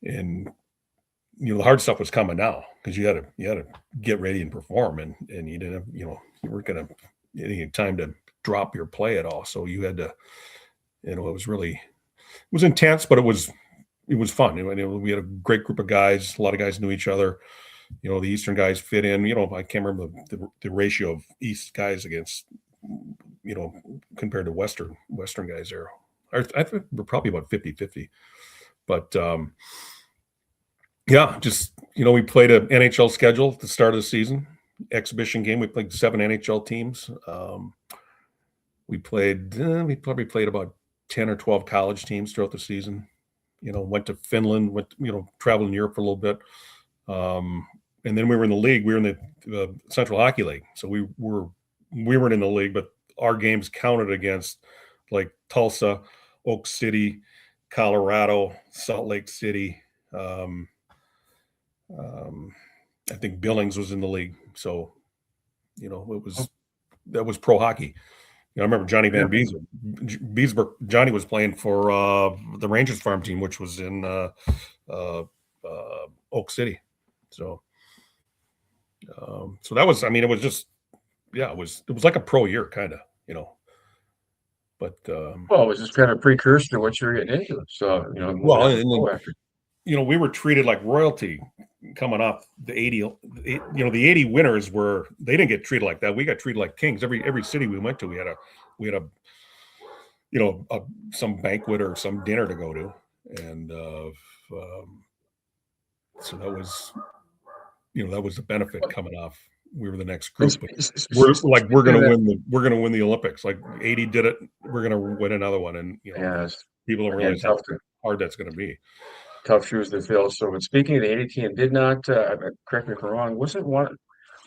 S2: the hard stuff was coming now, because you had to get ready and perform, and you didn't have, you weren't going to any time to drop your play at all. So you had to, it was intense, but it was fun. We had a great group of guys. A lot of guys knew each other. The Eastern guys fit in. I can't remember the ratio of East guys against, compared to Western guys there. I think we're probably about 50-50. But yeah, just, we played an NHL schedule at the start of the season, exhibition game. We played 7 NHL teams. We probably played about 10 or 12 college teams throughout the season. Went to Finland, traveled in Europe for a little bit. And then we were in the league. We were in the Central Hockey League. So we weren't in the league, but our games counted against like Tulsa, Oak City, Colorado, Salt Lake City. I think Billings was in the league. So, that was pro hockey. I remember Johnny Van Beesbrook. Johnny was playing for the Rangers farm team, which was in Oak City. So that was, it was just, it was like a pro year, kind of, But
S1: well, it was just kind of precursor to what you're getting into. So
S2: well, and then, we were treated like royalty coming off the 80. The 80 winners they didn't get treated like that. We got treated like kings. Every city we went to, we had a some banquet or some dinner to go to, and so that was the benefit coming off. We were the next group. But we're going to win the Olympics. Like 80 did it. We're going to win another one, and people don't realize how hard that's going to be.
S1: Tough shoes to fill. So, but speaking of the 80 team, did not correct me if I'm wrong. Wasn't one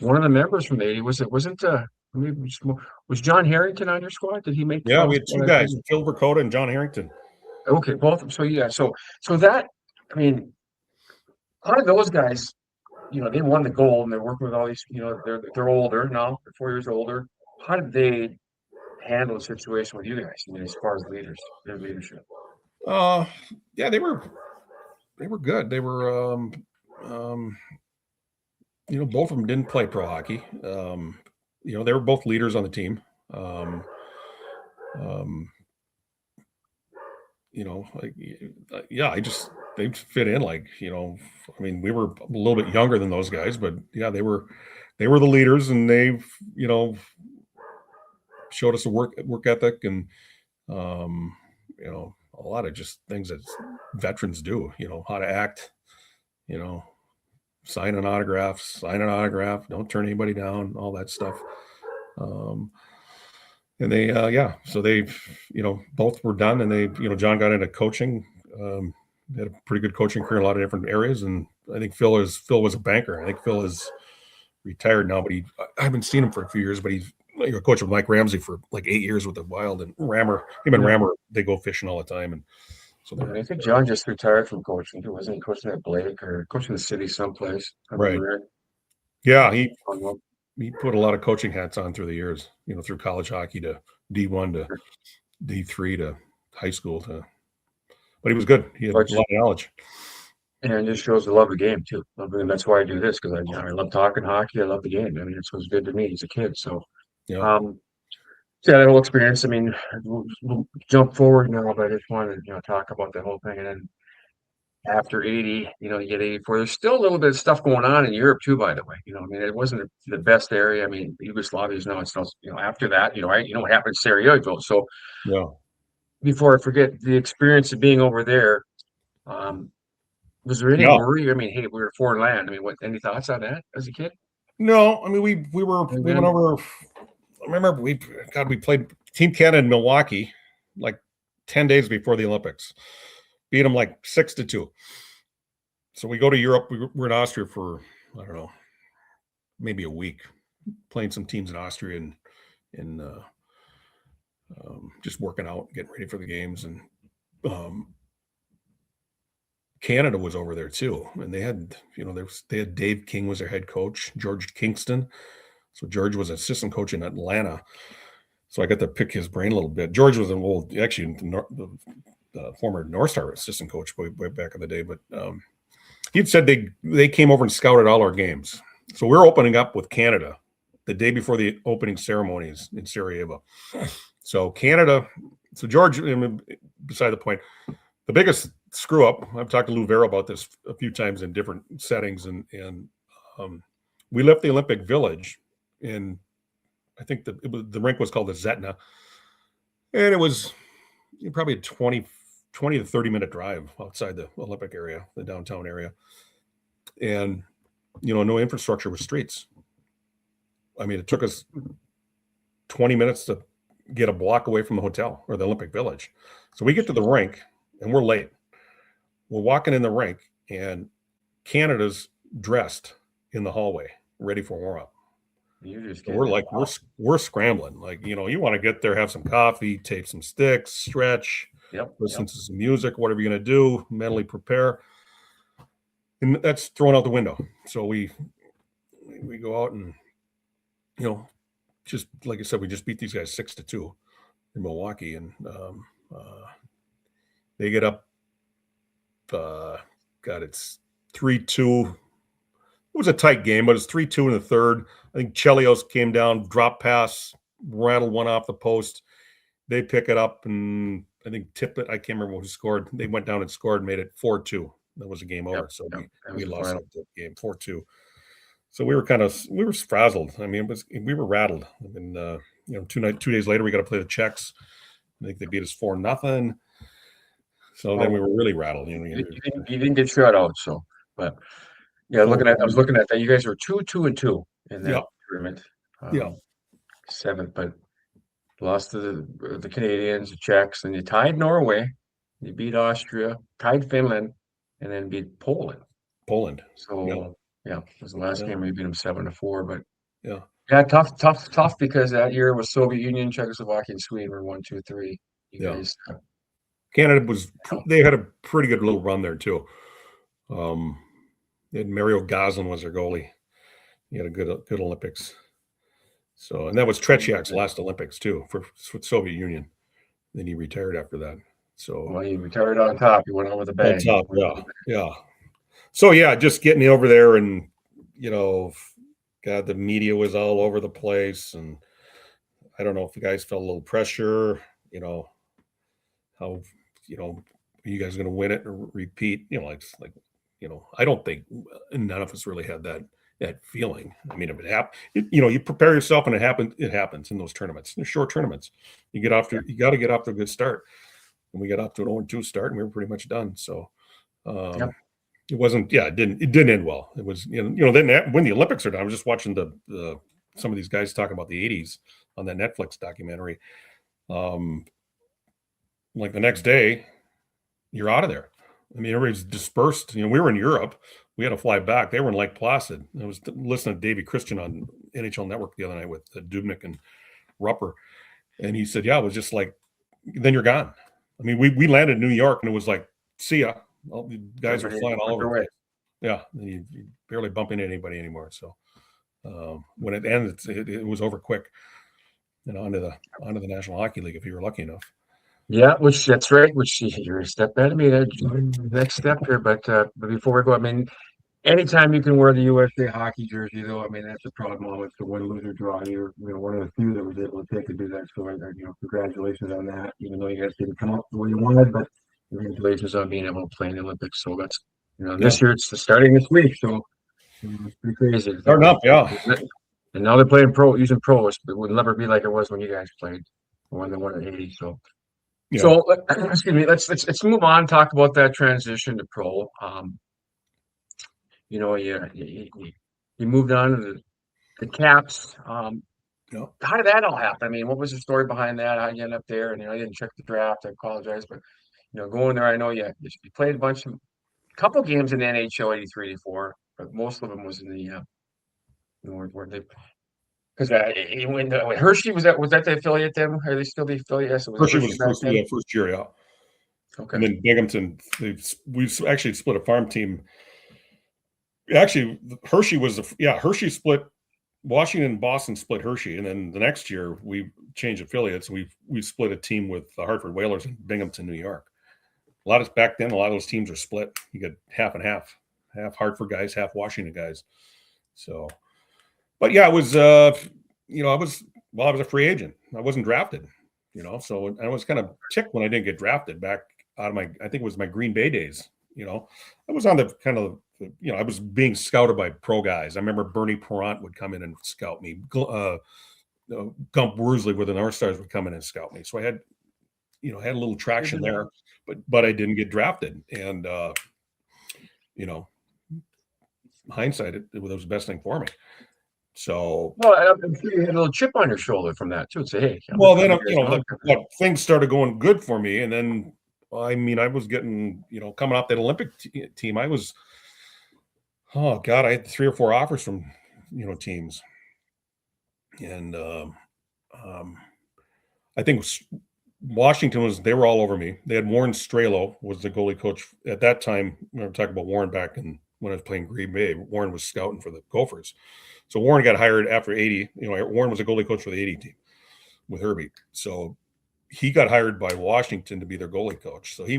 S1: of the members from the 80? Was John Harrington on your squad? Did he make?
S2: Yeah, we had 2 guys, Phil Verkota and John Harrington.
S1: Okay, both. So yeah, so that, how did those guys? They won the gold, and they're working with all these. They're older now. They're 4 years older. How did they handle the situation with you guys? As far as leaders, their leadership.
S2: Yeah, they were good. They were, both of them didn't play pro hockey. They were both leaders on the team. They fit in we were a little bit younger than those guys, but yeah, they were the leaders, and they've, showed us a work ethic, and, a lot of just things that veterans do, how to act, sign an autograph, don't turn anybody down, all that stuff. And they, so they've, both were done, and they, John got into coaching, had a pretty good coaching career in a lot of different areas. And I think Phil was a banker. I think Phil is retired now, but I haven't seen him for a few years, but he's a coach with Mike Ramsey for like 8 years with the Wild, and Rammer, they go fishing all the time. And so
S1: I think John just retired from coaching. He wasn't coaching at Blake or coaching the city someplace.
S2: Right. Yeah. He put a lot of coaching hats on through the years, through college hockey to D1 to D3 to high school but he was good. He had a lot of knowledge.
S1: And it just shows the love of the game too. That's why I do this, because I love talking hockey. I love the game. It's what's good to me as a kid. So,
S2: yeah.
S1: That whole experience. We'll jump forward now, but I just wanted to talk about the whole thing. And then after 80, you get 84. There's still a little bit of stuff going on in Europe too, by the way. I mean, it wasn't the best area. I mean, Yugoslavia is now, it's still, after that, what happened in Sarajevo. So
S2: Yeah.
S1: before I forget the experience of being over there, um, was there any
S2: Yeah.
S1: worry? I mean, hey, we were a foreign land. I mean, any thoughts on that as a kid?
S2: No, I mean we went over. I remember we played Team Canada in Milwaukee like 10 days before the Olympics. Beat them like 6-2. So we go to Europe. We're in Austria for, I don't know, maybe a week, playing some teams in Austria and just working out, getting ready for the games. And Canada was over there too, and they had, they had Dave King was their head coach, George Kingston. So George was assistant coach in Atlanta. So I got to pick his brain a little bit. George was the former North Star assistant coach way back in the day, but he'd said they came over and scouted all our games. So we're opening up with Canada the day before the opening ceremonies in Sarajevo. So George, beside the point, the biggest screw up, I've talked to Lou Vera about this a few times in different settings, and we left the Olympic Village, and I think the rink was called the Zetna, and it was probably a 20 to 30 minute drive outside the Olympic area, the downtown area. And, no infrastructure with streets. I mean, it took us 20 minutes to get a block away from the hotel or the Olympic Village. So we get to the rink and we're late. We're walking in the rink and Canada's dressed in the hallway, ready for warm up. So we're like, we're scrambling. Like, you want to get there, have some coffee, tape some sticks, stretch, listen to some music, whatever you're going to do, mentally prepare. And that's thrown out the window. So we go out and, just like I said, we just beat these guys 6-2 in Milwaukee. And they get up, it's 3-2. It was a tight game, but it's 3-2 in the third. I think Chelios came down, drop pass, rattled one off the post. They pick it up and I think Tippett, I can't remember who scored. They went down and scored, made it 4-2. That was a game over. So we lost that game 4-2. So we were frazzled. I mean, we were rattled. And 2 days later we got to play the Czechs. I think they beat us 4-0. So then we were really rattled.
S1: You didn't get shut out. So, but yeah, I was looking at that. You guys were 2-2 in that tournament. Seventh, but lost to the Canadians, the Czechs, and you tied Norway. You beat Austria, tied Finland, and then beat Poland. So it was the last game where you beat them 7-4. But tough because that year was Soviet Union, Czechoslovakia, and Sweden were 1, 2, 3. You guys.
S2: Canada they had a pretty good little run there too. And Mario Goslin was their goalie. He had a good Olympics. So, and that was Tretiak's last Olympics too for Soviet Union. Then he retired after that. So
S1: he retired on top. He went over the bang.
S2: On top, yeah. So just getting over there, and God, the media was all over the place, and I don't know if the guys felt a little pressure. How are you guys going to win it or repeat? I don't think none of us really had that feeling. I mean, if it happens, you prepare yourself and it happens in those tournaments. They're short tournaments. You got to get off to a good start. And we got off to an 0-2 start and we were pretty much done. So it wasn't, it didn't end well. It was, then when the Olympics are done, I was just watching some of these guys talking about the 80s on that Netflix documentary. Like the next day, you're out of there. I mean, everybody's dispersed. We were in Europe. We had to fly back. They were in Lake Placid. I was listening to Davey Christian on NHL Network the other night with Dubnik and Rupper. And he said, it was just like, then you're gone. I mean, we landed in New York and it was like, see ya. All the guys are flying all over the place. Yeah. You barely bump into anybody anymore. So when it ended, it was over quick. And onto the National Hockey League if you were lucky enough.
S1: Yeah, that's right. Which you're a step ahead of me. Next step here, but before we go, I mean, anytime you can wear the USA hockey jersey, though, I mean that's a proud moment. So win, lose, or draw, you're one of the few that was able to take to do that. So congratulations on that. Even though you guys didn't come up the way you wanted, but congratulations on being able to play in the Olympics. So that's,
S2: Yeah.
S1: this year it's starting this week. So it's pretty crazy.
S2: Starting up, yeah.
S1: And now they're playing using pros. It would never be like it was when you guys played when they won at 80. So,
S2: Yeah.
S1: excuse me. Let's move on. Talk about that transition to pro. You moved on to the Caps.
S2: Yeah.
S1: How did that all happen? I mean, what was the story behind that? How you end up there? And I didn't check the draft. I apologize, but going there, I know you played a couple games in the NHL 83, 84, but most of them was in the where they because when Hershey was that the affiliate then? Are they still the affiliate? Yes, it was
S2: Hershey
S1: Hershey
S2: was
S1: back then.
S2: first year, yeah.
S1: Okay.
S2: And then Binghamton, we actually split a farm team. Actually, Hershey Hershey split. Washington and Boston split Hershey, and then the next year we changed affiliates. We split a team with the Hartford Whalers in Binghamton, New York. Back then, a lot of those teams are split. You get half and half Hartford guys, half Washington guys. So, but yeah, it was I was a free agent. I wasn't drafted, so I was kind of ticked when I didn't get drafted back out of I think it was my Green Bay days. I was on the kind of, I was being scouted by pro guys. I remember Bernie Perrant would come in and scout me. Gump Worsley with the North Stars would come in and scout me. So I had a little traction there, but I didn't get drafted. And, hindsight, it was the best thing for me. So,
S1: well, I'm sure you had a little chip on your shoulder from that too. Say, hey,
S2: well, then, things started going good for me. And then, I was getting, coming off that Olympic team. I had 3 or 4 offers from, teams. And I think Washington they were all over me. They had Warren Strelo was the goalie coach at that time. We were talking about Warren back when I was playing Green Bay. Warren was scouting for the Gophers. So Warren got hired after 80. Warren was a goalie coach for the 80 team with Herbie. So he got hired by Washington to be their goalie coach. So they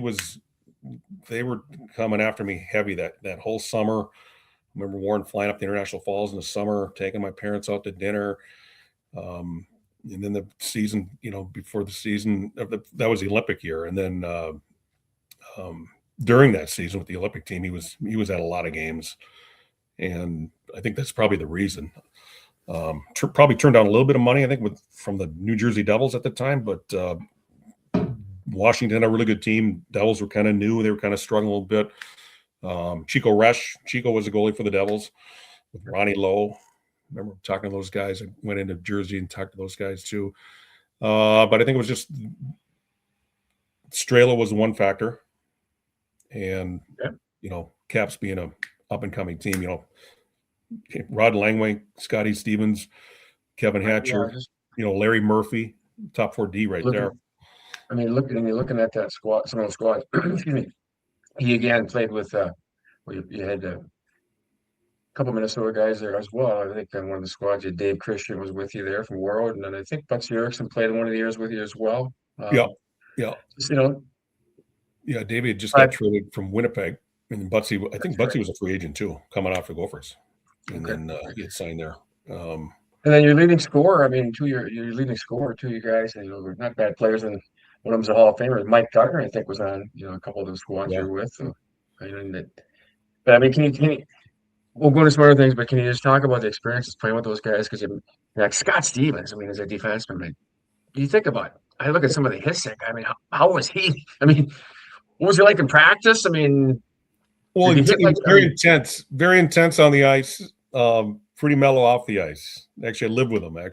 S2: were coming after me heavy that whole summer. I remember Warren flying up to International Falls in the summer, taking my parents out to dinner. And then the season, before the season that was the Olympic year. And then during that season with the Olympic team, he was at a lot of games. And I think that's probably the reason. Probably turned down a little bit of money, I think, from the New Jersey Devils at the time, but Washington had a really good team. Devils were kind of new; they were kind of struggling a little bit. Chico was a goalie for the Devils with Ronnie Lowe. I remember talking to those guys. I went into Jersey and talked to those guys too. But I think it was just Strela was one factor, and Caps being a up and coming team. Rod Langway, Scotty Stevens, Kevin Hatcher, Larry Murphy, top 4D there.
S1: I mean, looking at that squad, some of the squads. Excuse me. He again played with. You had a couple Minnesota guys there as well. I think on one of the squads, you had Dave Christian was with you there from Warroad, and then I think Butsy Erickson played one of the years with you as well.
S2: Yeah.
S1: Just,
S2: Yeah, David just got traded from Winnipeg, and Butsy. I think Butsy was a free agent too, coming off the Gophers. And then he had signed there.
S1: And then your leading scorer, your leading scorer, 2 of you guys, were not bad players. And one of them's a Hall of Famer. Mike Gardner, I think, was on, a couple of those squads you were with. So, but can you, we'll go into some other things, but can you just talk about the experiences playing with those guys? Because like Scott Stevens, as a defenseman, you think about it. I look at some of the Hissick. How was he? What was he like in practice?
S2: Well, he was very intense on the ice. Pretty mellow off the ice. Actually, I lived with him. Me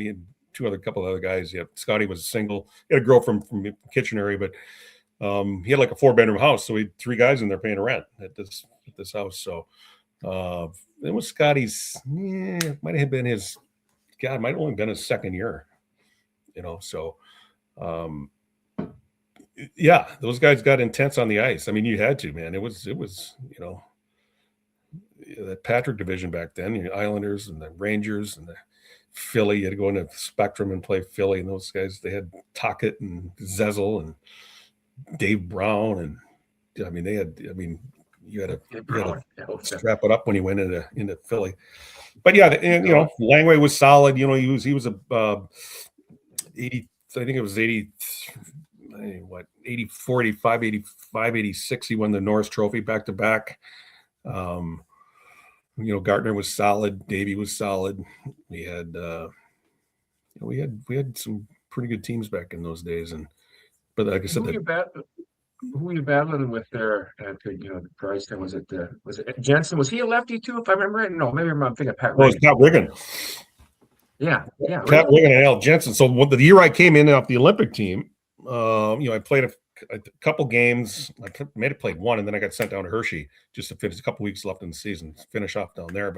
S2: and a couple of other guys. Yeah, Scotty was single. He had a girl from Kitchener, but he had like a 4-bedroom house, so he had 3 guys in there paying rent at this house. So it was Scotty's. It might have been his. God, it might have only been his second year. So. Yeah, those guys got intense on the ice. You had to, man. It was that Patrick division back then, the Islanders and the Rangers and the Philly. You had to go into Spectrum and play Philly, and those guys, they had Tocchet and Zezel and Dave Brown, and they had. You had to strap it up when you went into Philly. But yeah, and Langway was solid. He was a 80. I think it was 80. 84, 85, 85, 86. He won the Norris Trophy back to back. Gartner was solid. Davey was solid. We had some pretty good teams back in those days. But like I said,
S1: who were you battling with there at Princeton? Was it Jensen? Was he a lefty too? If I remember it, no, maybe I'm thinking Pat.
S2: It was Pat Riggin.
S1: Yeah,
S2: Pat Riggin and Al Jensen. So the year I came in off the Olympic team, I played a couple games. I may have played one, and then I got sent down to Hershey just to finish. A couple weeks left in the season, finish off down there.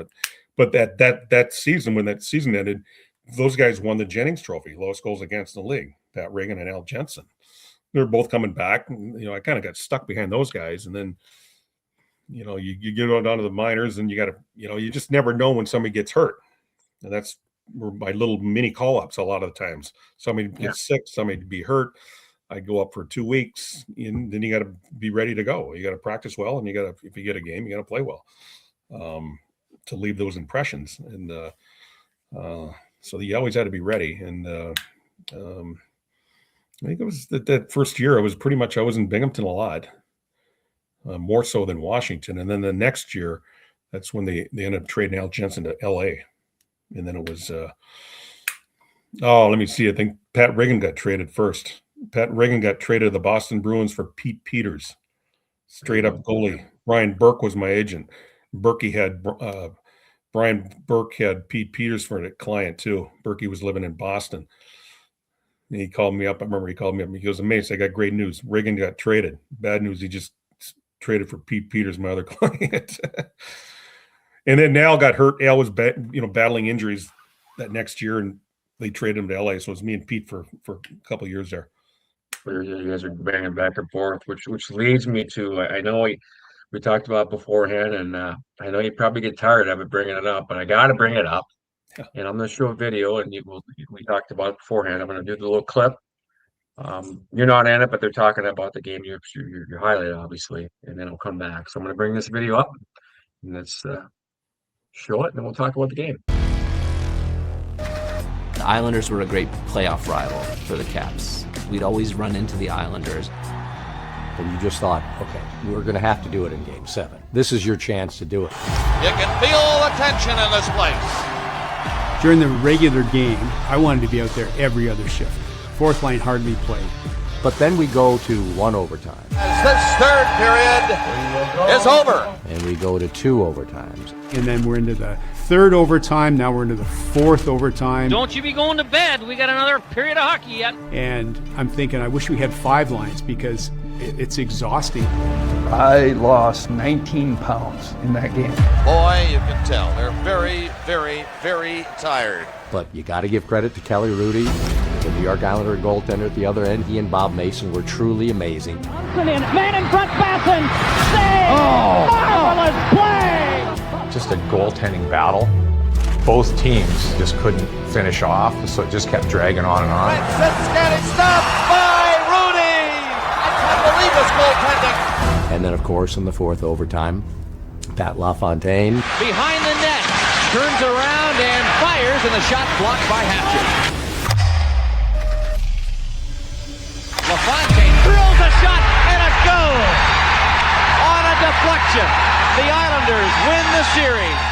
S2: But that season, when that season ended, those guys won the Jennings Trophy, lowest goals against in the league. Pat Riggin and Al Jensen. They're both coming back. I kind of got stuck behind those guys, and then you get on down to the minors, and you got to you just never know when somebody gets hurt, and that's my little mini call-ups a lot of the times. Somebody gets sick, somebody be hurt. I go up for 2 weeks, and then you got to be ready to go. You got to practice well, and if you get a game, you got to play well to leave those impressions. And so you always had to be ready. And I think it was that first year I was in Binghamton a lot, more so than Washington. And then the next year, that's when they ended up trading Al Jensen to L.A. And then it was, let me see. I think Pat Riggin got traded first. Pat Riggin got traded to the Boston Bruins for Pete Peters, straight up goalie. Brian Burke was my agent. Brian Burke had Pete Peters for a client too. Berkey was living in Boston. And he called me up. I remember he called me up. He goes, "Mace, I got great news. Riggin got traded. Bad news, he just traded for Pete Peters, my other client." And then Al got hurt. Al was battling injuries that next year, and they traded him to LA. So it was me and Pete for a couple of years there.
S1: You guys are banging back and forth, which leads me to I know we talked about beforehand, and I know you probably get tired of it bringing it up, but I got to bring it up. And I'm going to show a video, and we talked about it beforehand. I'm going to do the little clip. You're not in it, but they're talking about the game you highlighted, obviously, and then I'll come back. So I'm going to bring this video up, and let's show it, and then we'll talk about the game.
S5: The Islanders were a great playoff rival for the Caps. We'd always run into the Islanders.
S6: And you just thought, okay, we're going to have to do it in Game 7. This is your chance to do it.
S7: You can feel the tension in this place.
S8: During the regular game, I wanted to be out there every other shift. Fourth line hardly played.
S6: But then we go to 1 overtime.
S7: As this third period is over.
S6: And we go to 2 overtimes.
S8: And then we're into the third overtime. Now we're into the fourth overtime.
S9: Don't you be going to bed. We got another period of hockey yet.
S8: And I'm thinking, I wish we had 5 lines because it's exhausting.
S10: I lost 19 pounds in that game.
S7: Boy, you can tell they're very, very, very tired.
S6: But you got to give credit to Kelly Rudy, the New York Islander goaltender at the other end. He and Bob Mason were truly amazing.
S9: Man in front, Basson. Save! Marvelous play!
S11: Just a goaltending battle. Both teams just couldn't finish off, so it just kept dragging on and on.
S7: That's getting stopped by Rudy! I can't believe this goaltending!
S6: And then, of course, in the fourth overtime, Pat LaFontaine.
S9: Behind the net, turns around and fires, and the shot blocked by Hatcher. LaFontaine throws a shot and a goal! On a deflection, the Islanders win the series.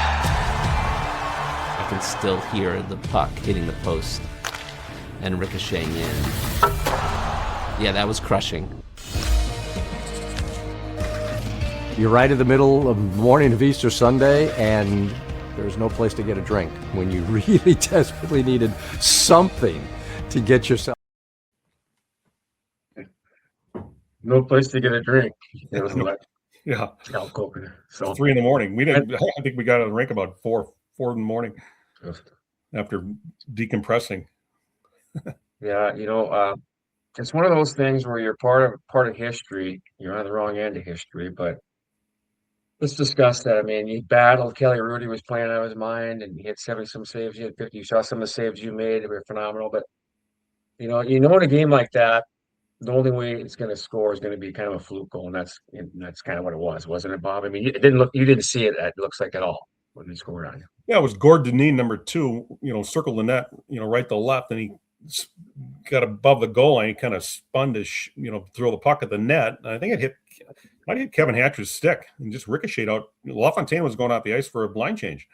S5: I can still hear the puck hitting the post and ricocheting in. Yeah, that was crushing.
S6: You're right in the middle of the morning of Easter Sunday, and there's no place to get a drink when you really desperately needed something to get yourself.
S1: No place to get a drink. It was
S2: Yeah.
S1: So
S2: 3 a.m. We didn't. I think we got out of the rink about 4 in the morning after decompressing.
S1: Yeah, it's one of those things where you're part of history. You're on the wrong end of history, but let's discuss that. I mean, you battled. Kelly Rudy was playing out of his mind, and he had 70 some saves. You had 50. You saw some of the saves you made. They were phenomenal. But in a game like that, the only way it's going to score is going to be kind of a fluke goal, and that's kind of what it was, wasn't it, Bob? I mean, it didn't look. You didn't see it. It looks like at all when he scored on you.
S2: Yeah, it was Gord Denis, number 2. Circle the net. Right to left, and he got above the goal line. He kind of spun to throw the puck at the net. And I think it might hit Kevin Hatcher's stick and just ricocheted out. LaFontaine was going out the ice for a blind change,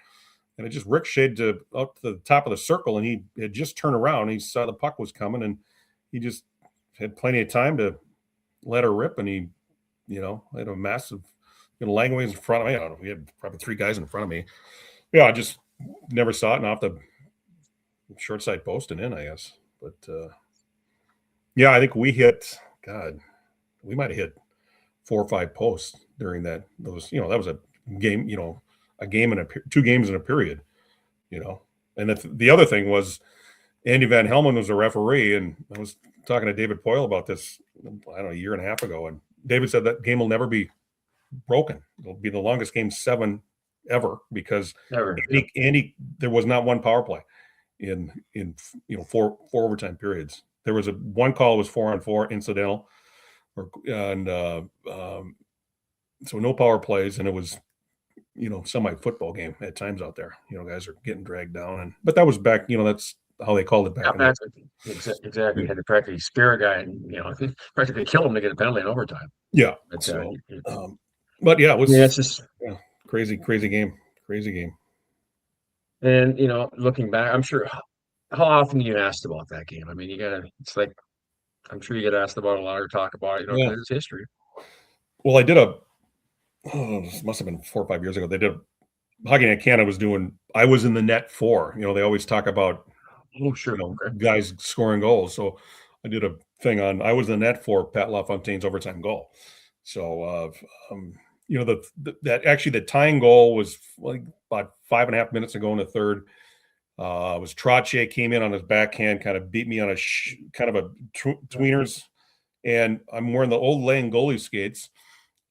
S2: and it just ricocheted out to the top of the circle. And he had just turned around. And he saw the puck was coming, and he just had plenty of time to let her rip. And he, had a massive, Langway in front of me. I don't know. We had probably 3 guys in front of me. Yeah, I just never saw it, and off the short side post and in, I guess. But yeah, I think we we might have hit 4 or 5 posts during that. Those, that was a game, a game and 2 games in a period, And the other thing was Andy Van Helmen was a referee, and I was talking to David Poyle about this, I don't know, a year and a half ago, and David said that game will never be broken. It'll be the longest game 7 ever because Andy, there was not one power play in 4 overtime periods. There was one call was 4-on-4 incidental, so no power plays, and it was semi football game at times out there. Guys are getting dragged down, but that was back. That's how they called it back.
S1: Yeah, exactly. Had to practically spear a guy and practically kill him to get a penalty in overtime.
S2: Yeah. But yeah, it was.
S1: Yeah, it's just
S2: crazy game. Crazy game.
S1: And looking back, I'm sure. How often do you get asked about that game? I mean, it's like, I'm sure you get asked about a lot or talk about it.
S2: Yeah.
S1: It's history.
S2: Well, I did this must have been 4 or 5 years ago. They did Hockey Night Canada was doing. I was in the net for. They always talk about.
S1: Oh, sure.
S2: Guys scoring goals. So I did a thing on. I was in the net for Pat LaFontaine's overtime goal. So the tying goal was like about 5.5 minutes ago in the third. Was Trottier came in on his backhand, kind of beat me on a kind of a tweeners, and I'm wearing the old Lane goalie skates,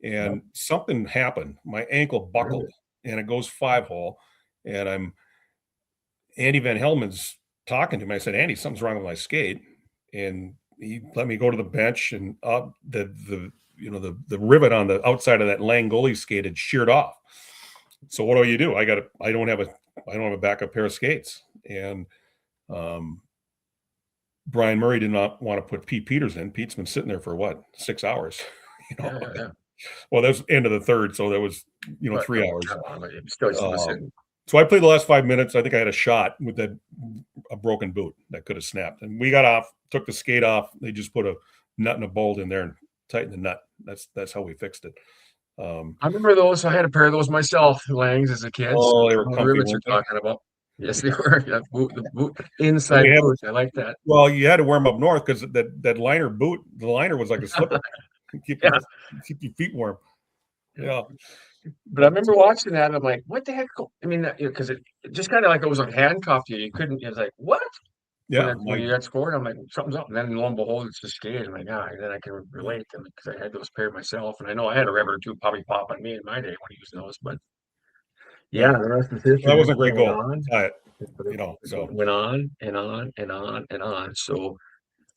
S2: and something happened. My ankle buckled, and it goes 5-hole, and Andy Van Helmen's talking to me. I said, Andy, something's wrong with my skate, and he let me go to the bench, and the rivet on the outside of that Lang goalie skate had sheared off. So what do? I don't have a backup pair of skates. And Brian Murray did not want to put Pete Peters in. Pete's been sitting there for 6 hours.
S1: Yeah.
S2: Well, that was end of the third, so that was 3 hours. So I played the last 5 minutes. I think I had a shot with a broken boot that could have snapped. And we got off, took the skate off. They just put a nut and a bolt in there and tightened the nut. That's how we fixed it.
S1: I remember those. I had a pair of those myself, Langs, as a kid.
S2: Oh, they were comfy.
S1: Rivets you're talking about. Yes, they were. Yeah, the boot inside boots. I like that.
S2: Well, you had to wear them up north because that liner boot, the liner was like a slipper. keep your feet warm. Yeah.
S1: But I remember watching that. And I'm like, what the heck? I mean, because it just kind of like it was like handcuffed you. You couldn't. It was like, what?
S2: Yeah.
S1: When you got scored, I'm like, something's up. And then lo and behold, it's just skate. I'm like, and then I can relate to them because I had those pair myself. And I know I had a rivet or two probably pop on me in my day when I used those. But yeah, the rest of the history.
S2: That was a great goal.
S1: So it went on and on and on and on. So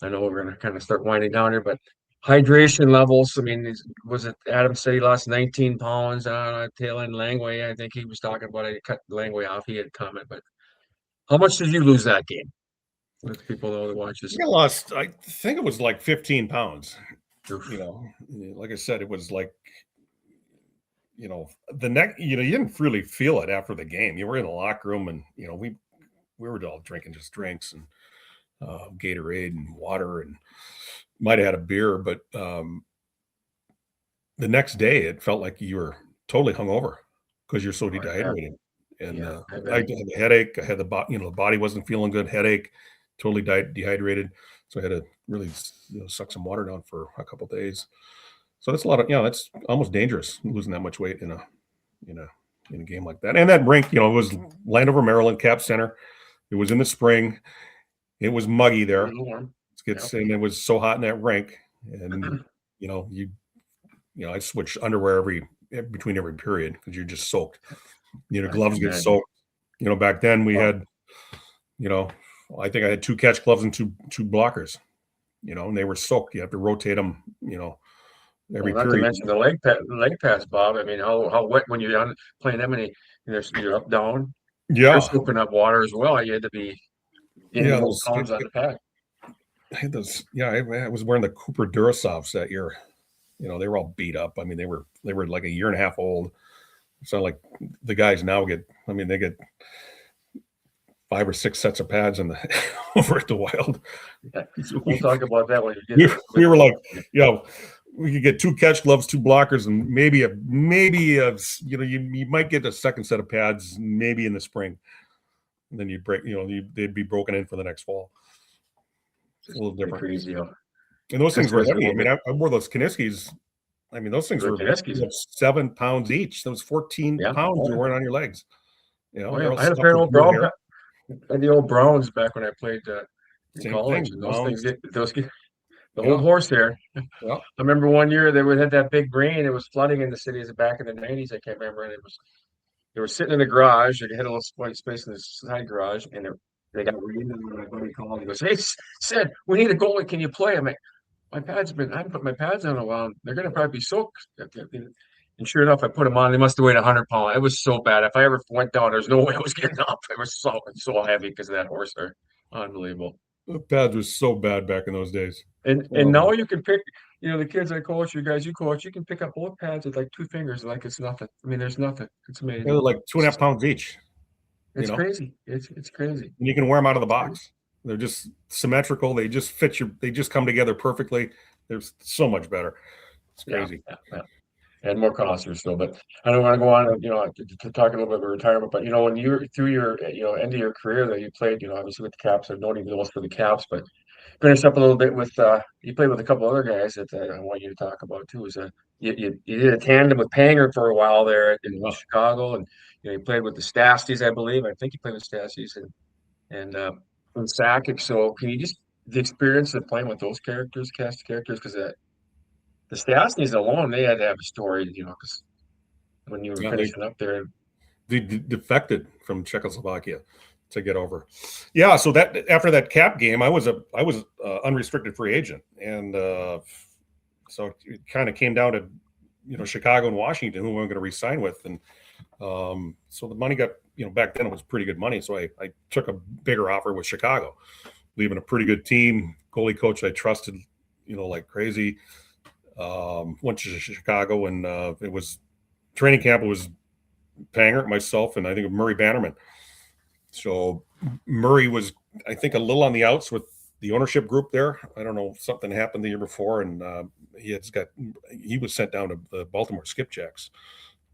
S1: I know we're going to kind of start winding down here, but hydration levels. I mean, was it Adam said he lost 19 pounds on tail end Langway? I think he was talking about it. He cut Langway off. He had a comment, but how much did you lose that game? Let people know that watch this.
S2: I think it was like 15 pounds. Like I said, it was like, the neck, you didn't really feel it after the game. You were in the locker room and, we were all drinking just drinks and Gatorade and water and might have had a beer, but the next day it felt like you were totally hungover because you're so dehydrated. And I had a headache. I had the body wasn't feeling good, headache, totally dehydrated. So I had to really suck some water down for a couple of days. So that's a lot of, that's almost dangerous losing that much weight in a game like that. And that rink, it was Landover, Maryland, Cap Center. It was in the spring. It was muggy there. And it was so hot in that rink. And, I switched underwear between every period because you're just soaked. Gloves get soaked. Back then we had, I think I had 2 catch gloves and two blockers, and they were soaked. You have to rotate them, every
S1: not
S2: period.
S1: To mention the leg pass, Bob. I mean, how wet when you're playing that many, you're up, down.
S2: Yeah.
S1: You're scooping up water as well. You had to be in those columns on the pad.
S2: I had those. Yeah, I was wearing the Cooper Durasofts that year. You know, they were all beat up. I mean, they were like a year and a half old. So like the guys now get. I mean, they get 5 or 6 sets of pads in the over at the Wild.
S1: Yeah. We'll talk about that when you get.
S2: We were like, we could get 2 catch gloves, 2 blockers, and maybe you might get a second set of pads maybe in the spring. And then you'd break, they'd be broken in for the next fall. It's a little different.
S1: Crazy,
S2: and those things were heavy. I mean, I wore those Kaniskis. I mean, those things were 7 pounds each. Those 14 pounds you're wearing on your legs. You know,
S1: I had a pair of the old Browns back when I played in college. And those things the old horsehair.
S2: Yeah.
S1: I remember one year they had that big rain. It was flooding in the cities back in the 90s. I can't remember. And they were sitting in the garage. They had a little space in the side garage, and they got rain. And my buddy called. He goes, "Hey, Sid, we need a goalie. Can you play?" I'm like, I haven't put my pads on in a while. They're going to probably be soaked. And sure enough, I put them on. They must have weighed 100 pounds. It was so bad. If I ever went down, there's no way I was getting up. It was so heavy because of that horsehair. Unbelievable.
S2: The pads were so bad back in those days.
S1: And now you can pick, the kids I coach, you guys you coach, you can pick up both pads with like 2 fingers, like it's nothing. I mean, there's nothing. It's amazing.
S2: They're like 2.5 pounds each.
S1: It's crazy. It's crazy.
S2: And you can wear them out of the box. They're just symmetrical. They just fit they just come together perfectly. They're so much better. It's crazy.
S1: Yeah. And more costly still, but I don't want to go on, to talk a little bit about retirement. But when you were through your, end of your career that you played, obviously with the Caps, I don't even know what's for the Caps, but finish up a little bit with you played with a couple other guys that I want you to talk about too. You did a tandem with Panger for a while there in Chicago, and you played with the Stasties, I believe. I think you played with Stasties and Sakic. So can you just the experience of playing with those cast of characters, because the Stasties alone, they had to have a story, because when you were finishing up there.
S2: They defected from Czechoslovakia to get over. Yeah, so that after that Cap game, I was unrestricted free agent, and so it kind of came down to Chicago and Washington who I'm going to re-sign with, and so the money got back then it was pretty good money, so I took a bigger offer with Chicago, leaving a pretty good team, goalie coach I trusted like crazy. Went to Chicago, and it was training camp. It was Panger, myself, and I think Murray Bannerman. So Murray was, I think, a little on the outs with the ownership group there. I don't know, something happened the year before, and he was sent down to the Baltimore Skipjacks,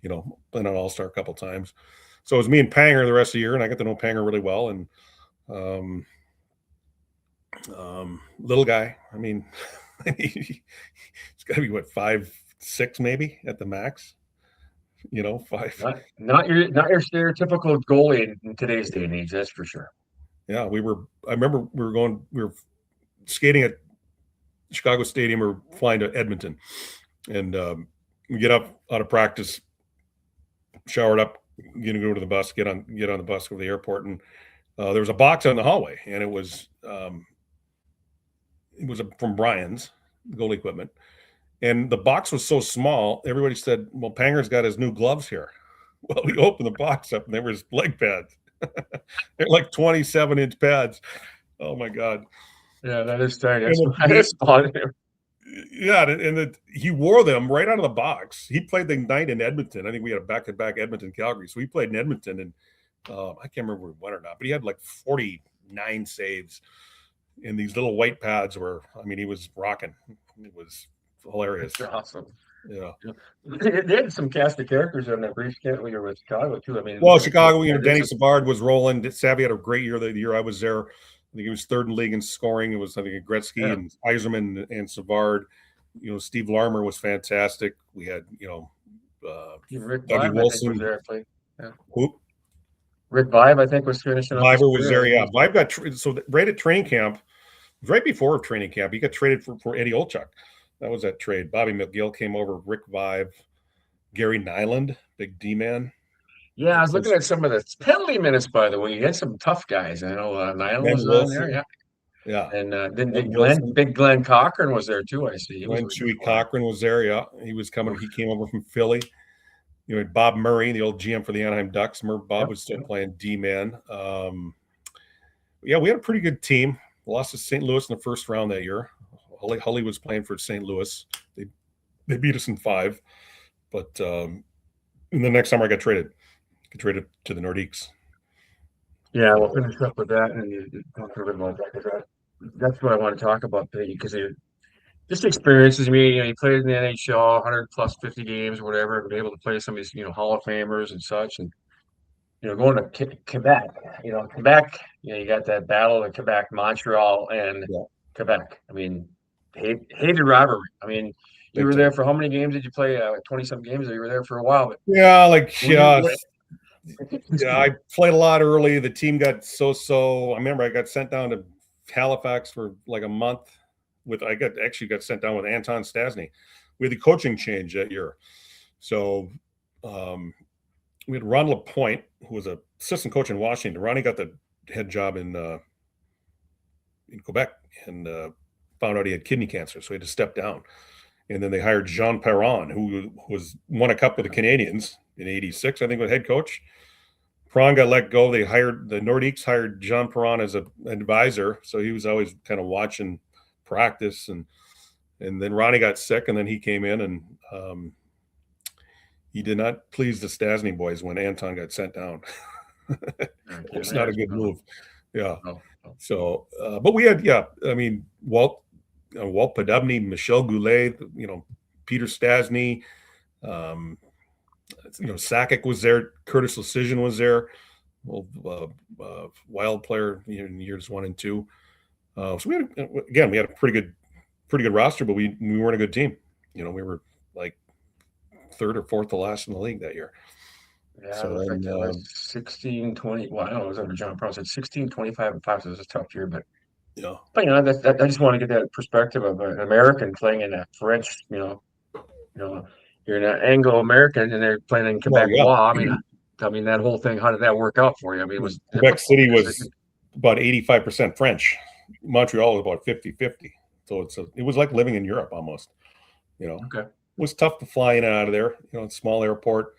S2: playing on All-Star a couple times. So it was me and Panger the rest of the year, and I got to know Panger really well. And little guy, I mean, he's got to be 5'6" maybe at the max. 5.
S1: Not your stereotypical goalie in today's day and age, that's for sure.
S2: Yeah, I remember we were skating at Chicago Stadium. We're flying to Edmonton, and we get up out of practice, showered up, go to the bus, get on the bus, go to the airport, and there was a box on the hallway, and it was from Brian's goalie equipment. And the box was so small, everybody said, well, Panger's got his new gloves here. Well, we opened the box up, and there was leg pads. They're like 27-inch pads. Oh, my God.
S1: Yeah, that is tiny. That's fun.
S2: Yeah, and he wore them right out of the box. He played the night in Edmonton. I think we had a back-to-back Edmonton-Calgary. So he played in Edmonton, and I can't remember if we won or not, but he had like 49 saves. And these little white pads he was rocking. It was hilarious.
S1: That's awesome.
S2: Yeah.
S1: They had some cast of characters on that brief stint when you were with Chicago, too. I mean,
S2: Chicago, Danny Savard was rolling. Savvy had a great year the year I was there. I think he was third in league in scoring. It was, I think, Gretzky and Yzerman and Savard. Steve Larmer was fantastic. We had,
S1: Rick
S2: Dougie Wilson.
S1: Was there, yeah.
S2: Who?
S1: Rick Vibe, I think, was finishing up.
S2: Vibe was there, yeah. Vibe got right at training camp, right before training camp, he got traded for Eddie Olchuk. That was that trade. Bobby McGill came over, Rick Vibe, Gary Nyland, big D-man.
S1: Yeah, I was looking at some of the penalty minutes, by the way. You had some tough guys. I know Nyland was on there, yeah.
S2: Yeah.
S1: And then Big Glenn Cochran was there, too, I see.
S2: Chewy Cochran was there, yeah. He came over from Philly. Bob Murray, the old GM for the Anaheim Ducks. Bob was still playing D-man. We had a pretty good team. lost to St. Louis in the first round that year. Hully was playing for St. Louis. They beat us in 5, but in the next summer I got traded to the Nordiques.
S1: Yeah, we'll finish up with that, and you talk a little bit about that because that's what I want to talk about because just experiences. I mean, you played in the NHL, 100 plus 50 games or whatever, been able to play some of these, Hall of Famers and such, and going to Quebec. Quebec. You got that battle of Quebec, Montreal, and Quebec. I mean, hated rivalry. I mean, you were there for how many games did you play? 20-some games. Or you were there for a while, but
S2: I played a lot early. The team got so. I remember I got sent down to Halifax for like a month. I got sent down with Anton Stasny. We had the coaching change that year, so we had Ron LaPointe, who was an assistant coach in Washington. Ronnie got the head job in Quebec and found out he had kidney cancer, so he had to step down. And then they hired Jean Perron, who won a cup with the Canadiens in '86, I think, was head coach. Perron got let go. The Nordiques hired Jean Perron as an advisor, so he was always kind of watching practice. And then Ronnie got sick, and then he came in, and he did not please the Stasny boys when Anton got sent down. It's not a good move. Yeah. So, but we had, I mean, Walt Podubny, Michel Goulet, Peter Stasny, Sakic was there, Curtis Lecision was there, wild player in years 1 and 2. So we had a pretty good roster, but we weren't a good team. We were like 3rd or 4th to last in the league that year.
S1: Yeah, so it was like 16-20. Well, I don't know, it was under John Brown. Said 16-25 and 5. So it was a tough year, but But I just want to get that perspective of an American playing in a French. You're an Anglo-American, and they're playing in Quebecois. I mean, that whole thing. How did that work out for you? I mean, it was
S2: Quebec City was about 85% French. Montreal was about 50-50. So it was like living in Europe almost.
S1: Okay.
S2: It was tough to fly in and out of there. Small airport.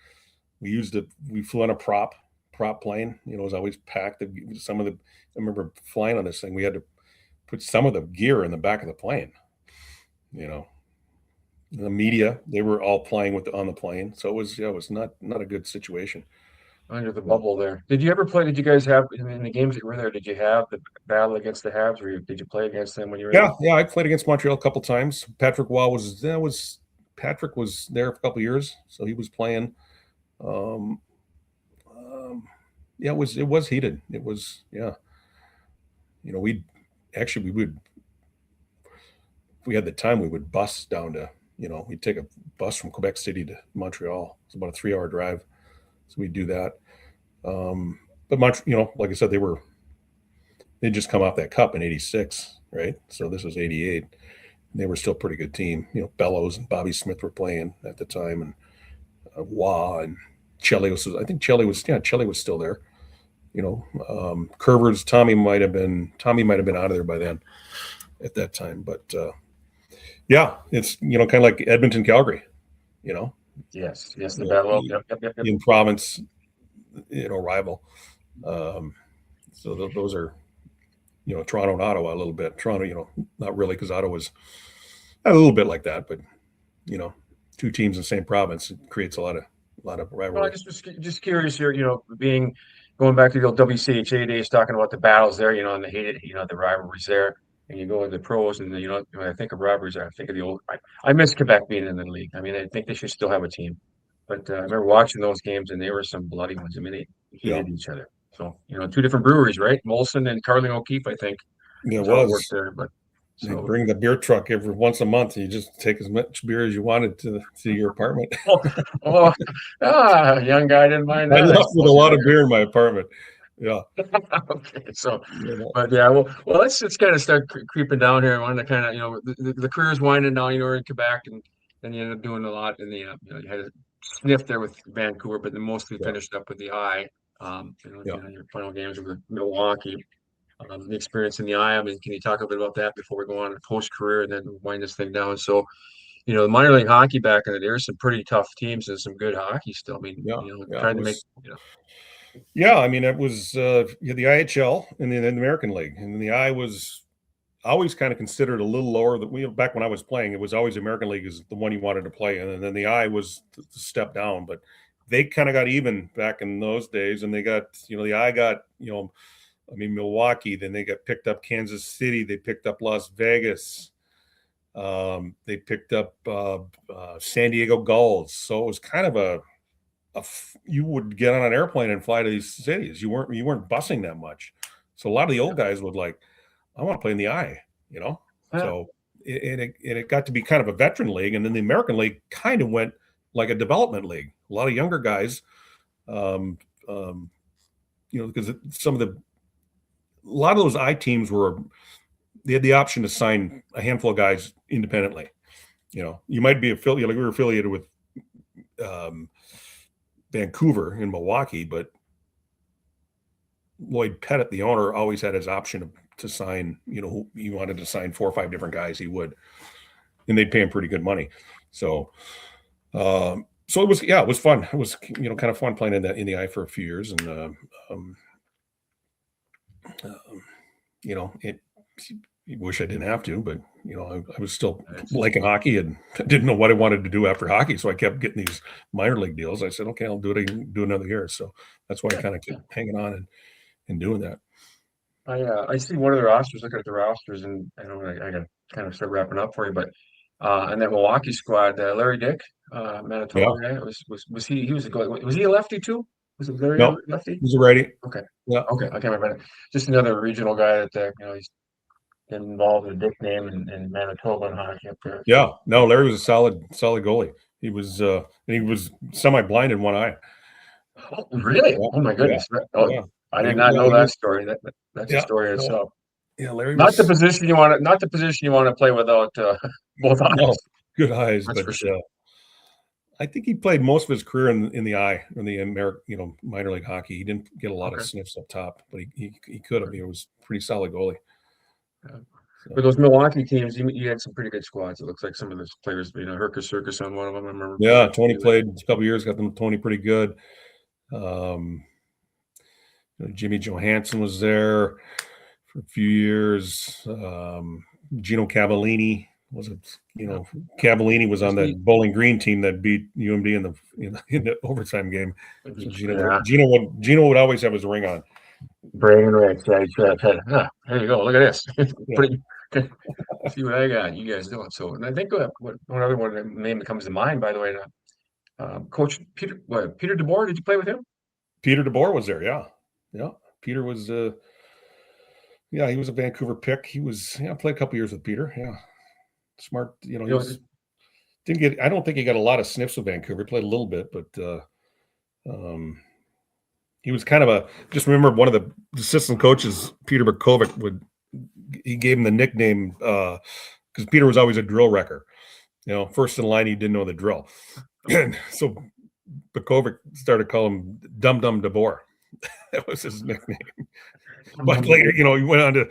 S2: We flew on a prop plane. It was always packed. I remember flying on this thing. We had to put some of the gear in the back of the plane. The media, they were all playing on the plane. So it was not a good situation.
S1: Under the bubble there. Did you guys have, in the games that you were there, did you have the battle against the Habs, or did you play against them when you were there?
S2: Yeah, I played against Montreal a couple times. Patrick Waugh was there for a couple of years, so he was playing. It was heated. It was, if we had the time, we would bus down to, we'd take a bus from Quebec City to Montreal. It's about a 3-hour drive. So we'd do that. But like I said, they'd just come off that cup in '86, right? So this was '88. They were still a pretty good team. Bellows and Bobby Smith were playing at the time, and Waugh and Chelly was still there. Curvers, Tommy might have been out of there by then at that time. But it's kind of like Edmonton, Calgary,
S1: Yes, the battle. Yep.
S2: In province, rival. So those are, Toronto and Ottawa a little bit. Toronto, not really, because Ottawa's a little bit like that, but 2 teams in the same province, it creates a lot of rivalry.
S1: Well, I just curious here, going back to the old WCHA days, talking about the battles there, and the hated, the rivalries there. And you go into the pros, and when I think of rivalries, I think of the old. I miss Quebec being in the league. I mean, I think they should still have a team. But I remember watching those games, and they were some bloody ones. I mean, they hated each other. So 2 different breweries, right? Molson and Carling O'Keefe, I think.
S2: Yeah, it was.
S1: Worked there, but
S2: you bring the beer truck every once a month, and you just take as much beer as you wanted to your apartment.
S1: Young guy didn't mind that.
S2: I left with a lot of beer in my apartment. Yeah.
S1: Okay. So, but well, let's kind of start creeping down here. I wanted to kind of, the career's winding down. You're in Quebec, and then you end up doing a lot in the, you had a sniff there with Vancouver, but then mostly finished up with the I. Your final games with Milwaukee. The experience in the I. I mean, can you talk a bit about that before we go on to post-career and then wind this thing down? So, the minor league hockey back in the day, there's some pretty tough teams and some good hockey still. I mean, trying to make.
S2: Yeah, I mean, it was the IHL and then the American League, and the I was always kind of considered a little lower than we back when I was playing. It was always American League is the one you wanted to play in, and then the I was the step down. But they kind of got even back in those days, and they got the I got Milwaukee. Then they got picked up Kansas City. They picked up Las Vegas. They picked up San Diego Gulls. So it was kind of you would get on an airplane and fly to these cities. You weren't busing that much. So a lot of the old guys would I want to play in the I,
S1: Yeah.
S2: So it got to be kind of a veteran league, and then the American League kind of went like a development league. A lot of younger guys, because a lot of those I teams they had the option to sign a handful of guys independently. You might be affiliated, we were affiliated with Vancouver in Milwaukee, but Lloyd Pettit, the owner, always had his option to sign, he wanted to sign 4 or 5 different guys, he would, and they'd pay him pretty good money. So it was fun. It was, kind of fun playing in the I for a few years. And, I wish I didn't have to, but, I was still liking hockey and didn't know what I wanted to do after hockey. So I kept getting these minor league deals. I said, okay, I'll do another year. So that's why I kind of kept hanging on and doing that.
S1: I see one of the rosters, looking at the rosters, and I know I got to kind of start wrapping up for you, but and that Milwaukee squad, Larry Dick, Manitoba guy, was he was a goalie. Was he a lefty too? Was it Larry
S2: No,
S1: lefty?
S2: he's a righty.
S1: Okay.
S2: Yeah.
S1: Okay. I can't remember. Just another regional guy that he's been involved with a Dick name in Manitoba and hockey up there.
S2: Yeah. No, Larry was a solid goalie. He was semi-blind in one eye.
S1: Oh, really? Yeah. Oh my goodness. Yeah. Oh, yeah. I did not know that story. That's a story itself.
S2: Yeah, Larry.
S1: Not the position you want to play without both eyes.
S2: No, good eyes,
S1: that's
S2: but
S1: for sure.
S2: I think he played most of his career in the I, in the American, minor league hockey. He didn't get a lot of sniffs up top, but he could have. He was a pretty solid goalie.
S1: Yeah. So. For those Milwaukee teams, you had some pretty good squads. It looks like some of those players, Herkus Circus on one of them. I remember.
S2: Yeah, Tony played a couple years. Got them Tony pretty good. Jimmy Johansson was there for a few years. Gino Cavallini Cavallini was on that Bowling Green team that beat UMD in the overtime game. So Gino would always have his ring on.
S1: Bragging rights. There you go. Look at this. Pretty. See what I got. You guys doing so? And I think one other name that comes to mind, by the way, Coach Peter DeBoer. Did you play with him?
S2: Peter DeBoer was there. Yeah. Peter was. He was a Vancouver pick. He was. Played a couple years with Peter. Yeah. Smart, I don't think he got a lot of sniffs with Vancouver. He played a little bit, but he was kind of just remember one of the assistant coaches, Peter Berkovic, he gave him the nickname because Peter was always a drill wrecker. First in line, he didn't know the drill. And so Berkovic started calling him Dum Dum DeBoer. That was his nickname. But later, he went on to,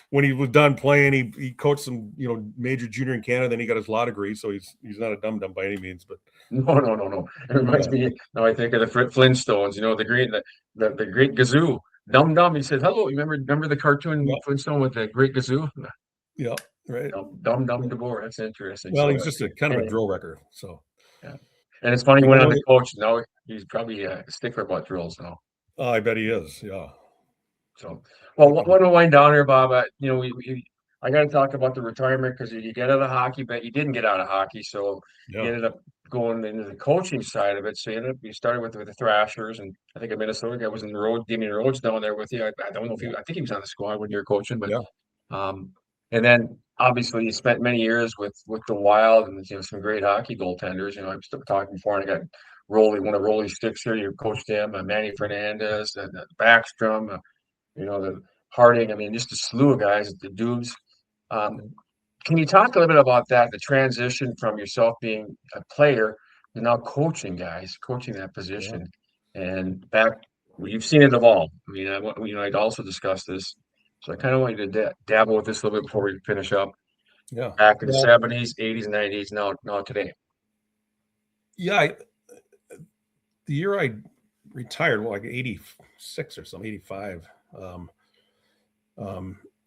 S2: when he was done playing, he coached some, major junior in Canada. Then he got his law degree, so he's not a dum-dum by any means. But
S1: no. It reminds me. Now I think of the Flintstones. The Great Gazoo, Dum. He said, "Hello." You remember the cartoon Flintstone with the Great Gazoo?
S2: Yeah, right.
S1: Dum DeBoer. That's interesting.
S2: Well, he's just a kind of a drill wrecker. So
S1: yeah, and it's funny he went on to coach. Now he's probably a stickler about drills now.
S2: Oh, I bet he is. Yeah.
S1: So, well, want to wind down here, Bob. I got to talk about the retirement because you get out of hockey, but you didn't get out of hockey, so you ended up going into the coaching side of it. So you started with the Thrashers, and I think a Minnesota guy was in the road, Damien Rhodes down there with you. I don't know if I think he was on the squad when you were coaching, but and then obviously you spent many years with the Wild and some great hockey goaltenders. I'm still talking before, and I got one of Rolly's sticks here. You coached him, Manny Fernandez, and Backstrom. The Harding, just a slew of guys at the Dubs. Can you talk a little bit about that, the transition from yourself being a player to now coaching that position? And back, you've seen it evolve. I'd also discuss this. So I kind of want you to dabble with this a little bit before we finish up.
S2: Yeah.
S1: Back in the 70s, 80s, 90s, now today.
S2: Yeah. The year I retired, like 86 or something, 85.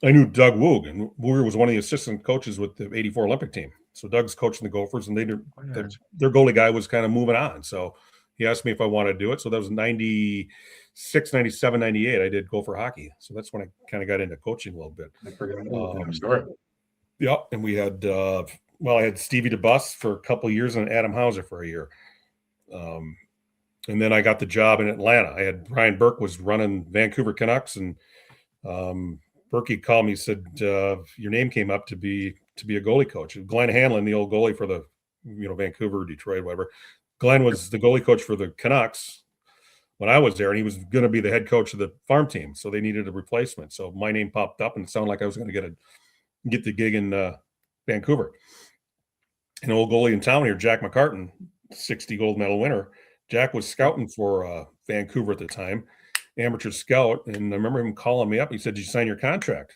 S2: I knew Doug Woog, and Woog was one of the assistant coaches with the '84 Olympic team. So Doug's coaching the Gophers, and their goalie guy was kind of moving on. So he asked me if I wanted to do it. So that was 96, 97, 98. I did Gopher hockey. So that's when I kind of got into coaching a little bit. Yeah, and we had I had Stevie DeBus for a couple of years and Adam Hauser for a year. And then I got the job in Atlanta. I had Brian Burke was running Vancouver Canucks, and Berkey called me, said, your name came up to be a goalie coach. Glenn Hanlon, the old goalie for the Vancouver, Detroit, whatever. Glenn was the goalie coach for the Canucks when I was there, and he was going to be the head coach of the farm team. So they needed a replacement. So my name popped up, and it sounded like I was going to get the gig in Vancouver. An old goalie in town here, Jack McCartan, 60 gold medal winner. Jack was scouting for Vancouver at the time, amateur scout. And I remember him calling me up. He said, did you sign your contract?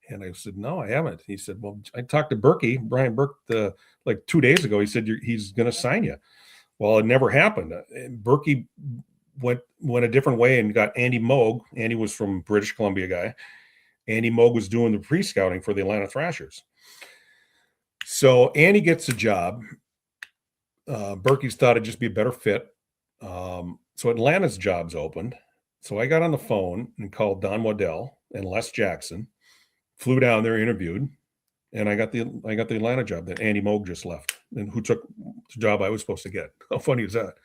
S2: And I said, no, I haven't. He said, well, I talked to Brian Burke, like 2 days ago. He said, he's going to sign you. Well, it never happened. Berkey went a different way and got Andy Moog. Andy was from British Columbia guy. Andy Moog was doing the pre-scouting for the Atlanta Thrashers. So Andy gets a job. Berkey's thought it'd just be a better fit. So Atlanta's jobs opened. So I got on the phone and called Don Waddell and Les Jackson, flew down there, interviewed, and I got the Atlanta job that Andy Moog just left, and who took the job I was supposed to get. How funny is that?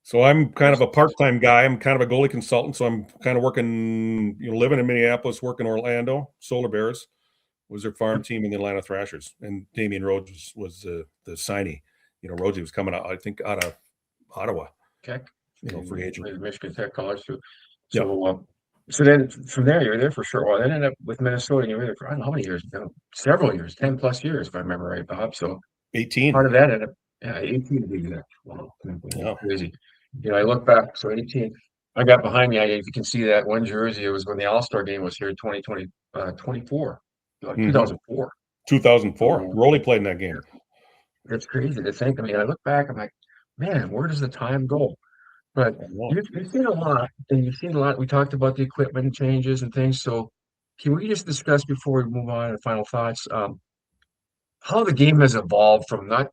S2: So I'm kind of a part-time guy. I'm kind of a goalie consultant. So I'm kind of working, living in Minneapolis, working Orlando. Solar Bears was their farm team in the Atlanta Thrashers, and Damian Rhodes was the signee. Rhodesy was coming out, I think, out of Ottawa.
S1: Tech,
S2: free agent.
S1: Michigan Tech college too. So, so then from there, you were there for sure. Well, then ended up with Minnesota, and you were there for I don't know how many years, several years, 10 plus years, if I remember right, Bob. So
S2: 18.
S1: Part of that ended up, 18 to be there. Wow, crazy. I look back. So 18. I got behind me. If you can see that one jersey, it was when the All-Star game was here in 2024, 2004.
S2: 2004. Rolly played in that game.
S1: It's crazy to think. I look back, I'm like, man, where does the time go? But you've seen a lot, and you've seen a lot. We talked about the equipment changes and things. So can we just discuss before we move on to final thoughts, how the game has evolved from not,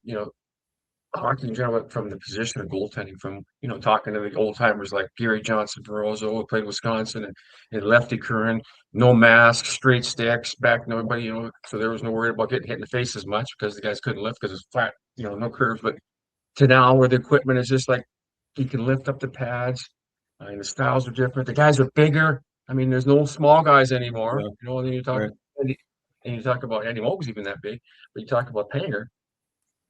S1: hockey in general, from the position of goaltending, from, talking to the old timers like Gary Johnson Barroso, who played Wisconsin, and Lefty Curran, no mask, straight sticks, back nobody, so there was no worry about getting hit in the face as much because the guys couldn't lift because it's flat, no curves. But to now where the equipment is just like you can lift up the pads, and the styles are different. The guys are bigger. There's no small guys anymore. And then you talk, and you talk about Andy Moog was even that big, but you talk about Panger.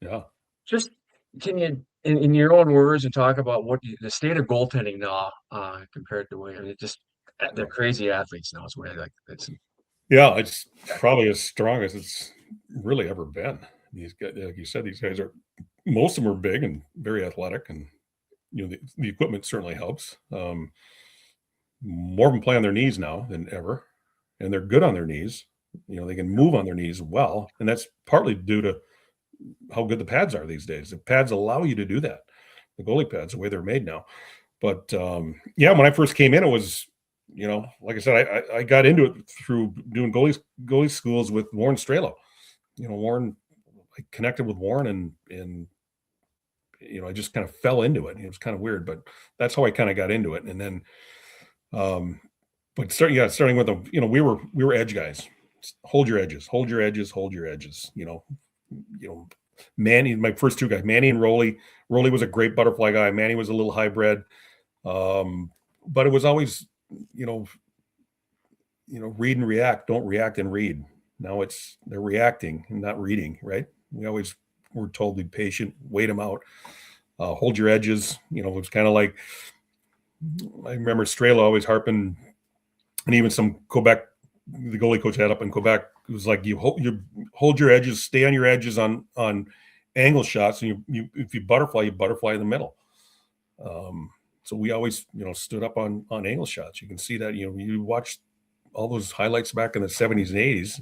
S2: Yeah.
S1: Just can you, in your own words, and talk about the state of goaltending now compared to when they're crazy athletes now. It's way like it's.
S2: Yeah, it's probably as strong as it's really ever been. These guys, like you said, these guys most of them are big and very athletic, and the equipment certainly helps. More of them play on their knees now than ever, and they're good on their knees. They can move on their knees well, and that's partly due to how good the pads are these days. The pads allow you to do that. The goalie pads, the way they're made now. But when I first came in, it was, like I said, I got into it through doing goalie schools with Warren Strelo. Warren, I connected with Warren, and I just kind of fell into it. It was kind of weird, but that's how I kind of got into it. And then, starting with them, we were edge guys. Hold your edges, hold your edges, hold your edges. Manny, my first two guys, Manny and Rolly. Rolly was a great butterfly guy. Manny was a little hybrid. But it was always, read and react. Don't react and read. Now they're reacting and not reading, right? We always were told to be patient, wait them out, hold your edges. It was kind of like, I remember Strela always harping, and even some Quebec, the goalie coach had up in Quebec, it was like you hold your edges, stay on your edges on angle shots, and if you butterfly in the middle. So we always stood up on angle shots. You can see that you watch all those highlights back in the 70s and 80s.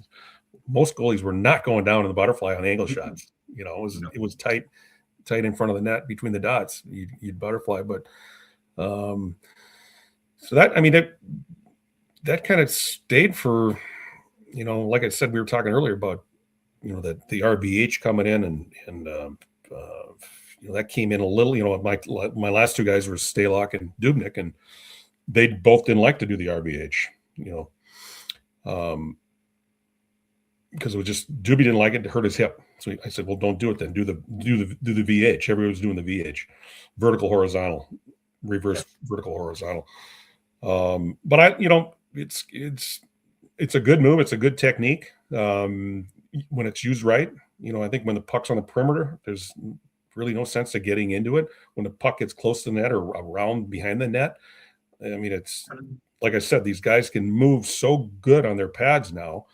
S2: Most goalies were not going down in the butterfly on angle shots. It was tight in front of the net between the dots. You'd butterfly, but so that that kind of stayed for, like I said, we were talking earlier about, that the RBH coming in and that came in a little, my last two guys were Stalock and Dubnik, and they both didn't like to do the RBH, because it was just Doobie didn't like it to hurt his hip. So I said, well, don't do it then. Do the VH. Everybody was doing the VH, vertical, horizontal, reverse, vertical, horizontal. But it's a good move. It's a good technique when it's used right. I think when the puck's on the perimeter, there's really no sense to getting into it. When the puck gets close to the net or around behind the net, I mean, it's like I said, these guys can move so good on their pads now.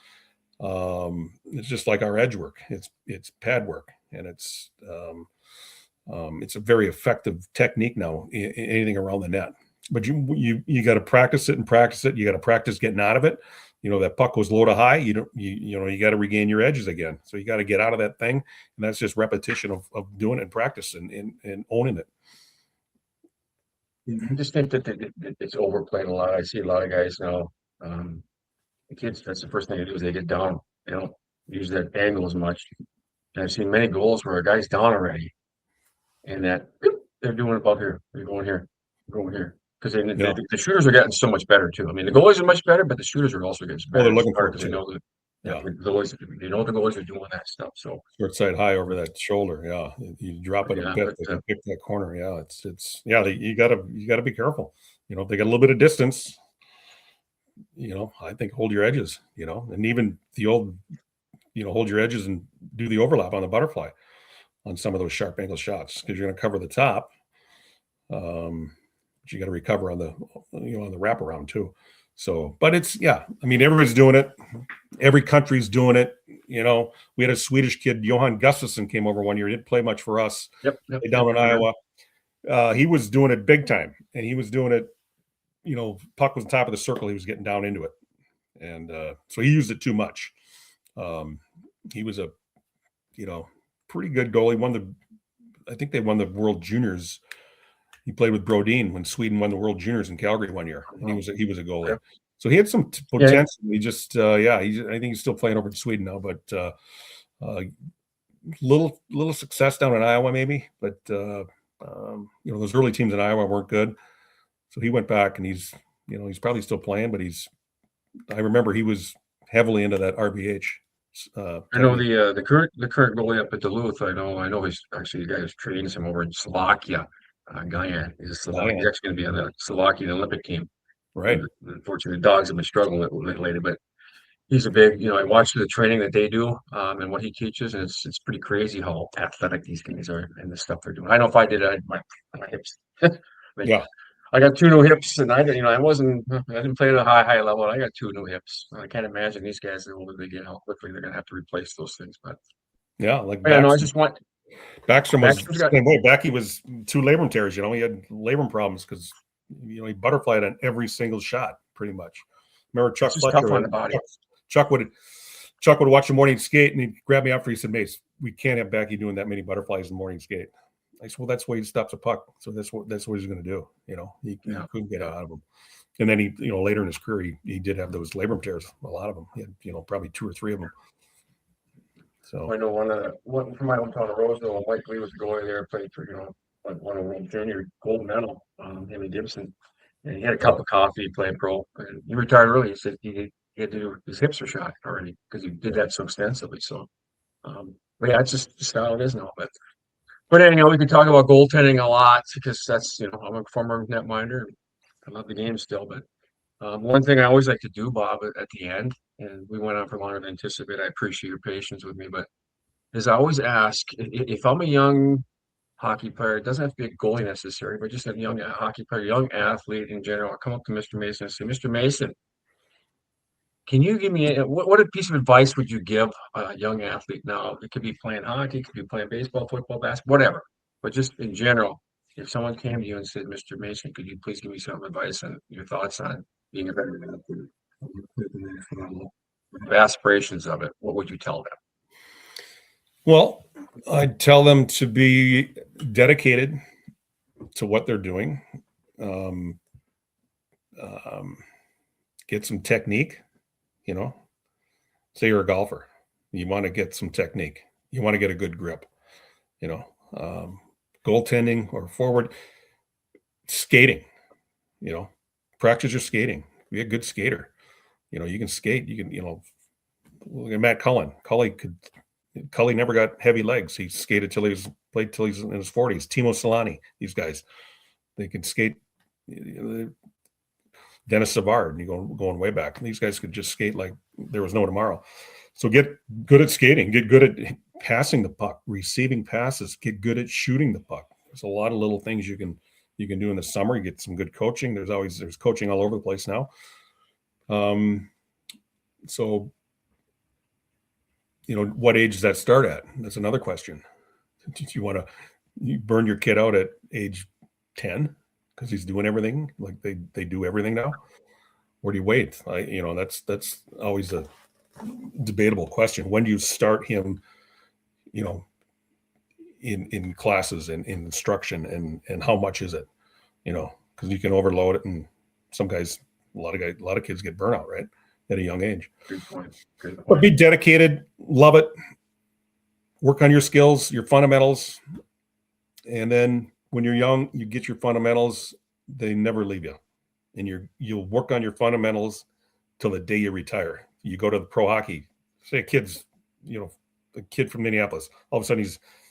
S2: It's just like our edge work. It's pad work, and it's a very effective technique now. Anything around the net, but you got to practice it and practice it. You got to practice getting out of it. That puck was low to high. You got to regain your edges again. So you got to get out of that thing, and that's just repetition of doing it in practice and owning it.
S1: I just think that it's overplayed a lot. I see a lot of guys now. The kids, that's the first thing they do is they get down. They don't use that angle as much. And I've seen many goals where a guy's down already, and that they're doing it above here. They're going here, going here. Because the shooters are getting so much better too. I mean, the goalies are much better, but the shooters are also getting better.
S2: Well, they're looking for it
S1: too.
S2: The
S1: goalies, the goalies are doing that stuff. So
S2: short side high over that shoulder. Yeah, you drop it a bit, they can pick that corner. Yeah, you gotta be careful. If they got a little bit of distance, I think hold your edges. And even the old, hold your edges and do the overlap on the butterfly on some of those sharp angle shots because you're going to cover the top. But you got to recover on the on the wraparound too. So, but I mean, everybody's doing it. Every country's doing it. We had a Swedish kid, Johan Gustafsson, came over one year. He didn't play much for us.
S1: Yep.
S2: Down in Iowa. He was doing it big time, and he was doing it. Puck was on top of the circle. He was getting down into it, and so he used it too much. He was a, pretty good goalie. I think they won the World Juniors. He played with Brodin when Sweden won the World Juniors in Calgary one year, and he was a goalie. Yep. So he had some potential. He just, I think he's still playing over in Sweden now, but little success down in Iowa maybe. But those early teams in Iowa weren't good, so he went back and he's probably still playing, but I remember he was heavily into that RBH.
S1: I know the current goalie up at Duluth. I know he's actually the guy who's training him over in Slovakia. Guyan is Slovakian. He's actually going to be on the Slovakian Olympic team.
S2: Right.
S1: Unfortunately, the dogs have been struggling lately, but he's a big. I watched the training that they do and what he teaches, and it's pretty crazy how athletic these guys are and the stuff they're doing. I know if I did it, my hips. I got two new hips, and I didn't play at a high level. And I got two new hips. I can't imagine these guys, the older they get, how quickly they're going to have to replace those things. But I just want.
S2: Backstrom was the same way. Backy was two labrum tears. He had labrum problems because he butterflied on every single shot pretty much. Remember Chuck Fletcher?
S1: On the body.
S2: Chuck would watch the morning skate and he'd grab me after. He said, "Mace, we can't have Backy doing that many butterflies in the morning skate." I said, "Well, that's why he stops a puck. So that's what he's going to do." He couldn't get out of them. And then he, later in his career, he did have those labrum tears. A lot of them. He had, probably 2 or 3 of them. So
S1: I know one from my hometown of Roseville, Mike Lee was a goalie there, played for won a World Junior gold medal, him and Gibson, and he had a cup of coffee playing pro, and he retired early. He said he had to do his hips are shot already because he did that so extensively. So, but yeah, it's just how it is now. But anyhow, we can talk about goaltending a lot because that's I'm a former netminder. I love the game still, but one thing I always like to do, Bob, at the end, and we went on for longer than anticipated. I appreciate your patience with me, but is I always ask if I'm a young hockey player, it doesn't have to be a goalie necessarily, but just a young hockey player, young athlete in general. I'll come up to Mr. Mason and say, "Mr. Mason, can you give me what a piece of advice would you give a young athlete now? It could be playing hockey, it could be playing baseball, football, basketball, whatever, but just in general." If someone came to you and said, "Mr. Mason, could you please give me some advice and your thoughts on being a better athlete, the aspirations of it," what would you tell them?
S2: Well, I'd tell them to be dedicated to what they're doing. get some technique, say you're a golfer. You want to get some technique. You want to get a good grip, goaltending or forward skating, practice your skating. Be a good skater. You can skate. You can, look at Matt Cullen. Cully never got heavy legs. He skated played till he's in his 40s. Timo Solani, these guys, they can skate. Dennis Savard, going way back. These guys could just skate like there was no tomorrow. So get good at skating. Get good at passing the puck, receiving passes. Get good at shooting the puck. There's a lot of little things you can do in the summer. You get some good coaching. There's coaching all over the place now. So, what age does that start at? That's another question. Do you want to burn your kid out at age 10 because he's doing everything like they do everything now? Or do you wait? That's always a debatable question. When do you start him, in classes and in instruction, and how much is it? Because you can overload it, and a lot of kids get burnout, right, at a young age.
S1: Good point.
S2: But be dedicated, love it, work on your skills, your fundamentals, and then when you're young, you get your fundamentals. They never leave you, and you'll work on your fundamentals till the day you retire. You go to the pro hockey. Say a kid from Minneapolis. All of a sudden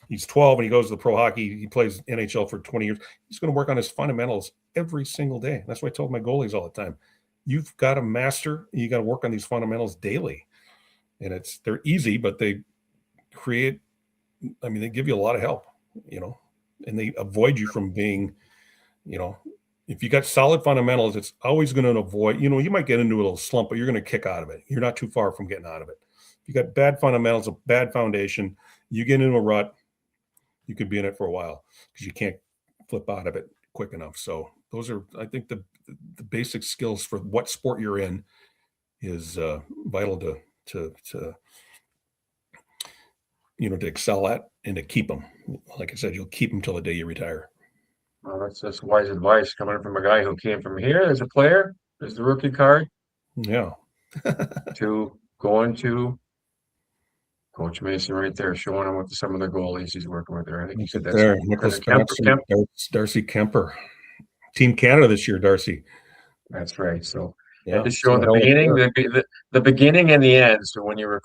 S2: he's 12 and he goes to the pro hockey. He plays NHL for 20 years. He's going to work on his fundamentals every single day. That's what I told my goalies all the time. You've got to master. You got to work on these fundamentals daily, and they're easy, but they create. They give you a lot of help, and they avoid you from being, if you got solid fundamentals, it's always going to avoid. You might get into a little slump, but you're going to kick out of it. You're not too far from getting out of it. If you got bad fundamentals, a bad foundation, you get into a rut, you could be in it for a while because you can't flip out of it quick enough. So those are, I think, the basic skills for what sport you're in is vital to excel at and to keep them. Like I said, you'll keep them till the day you retire.
S1: Well, that's wise advice coming from a guy who came from here as a player, as the rookie card,
S2: yeah,
S1: to going to Coach Mason right there, showing him with some of the goalies he's working with there. I think he said that's
S2: there. Nicholas Darcy Kemper, Team Canada this year. Darcy.
S1: That's right. So
S2: yeah,
S1: just showing the beginning, the beginning and the end. So when you were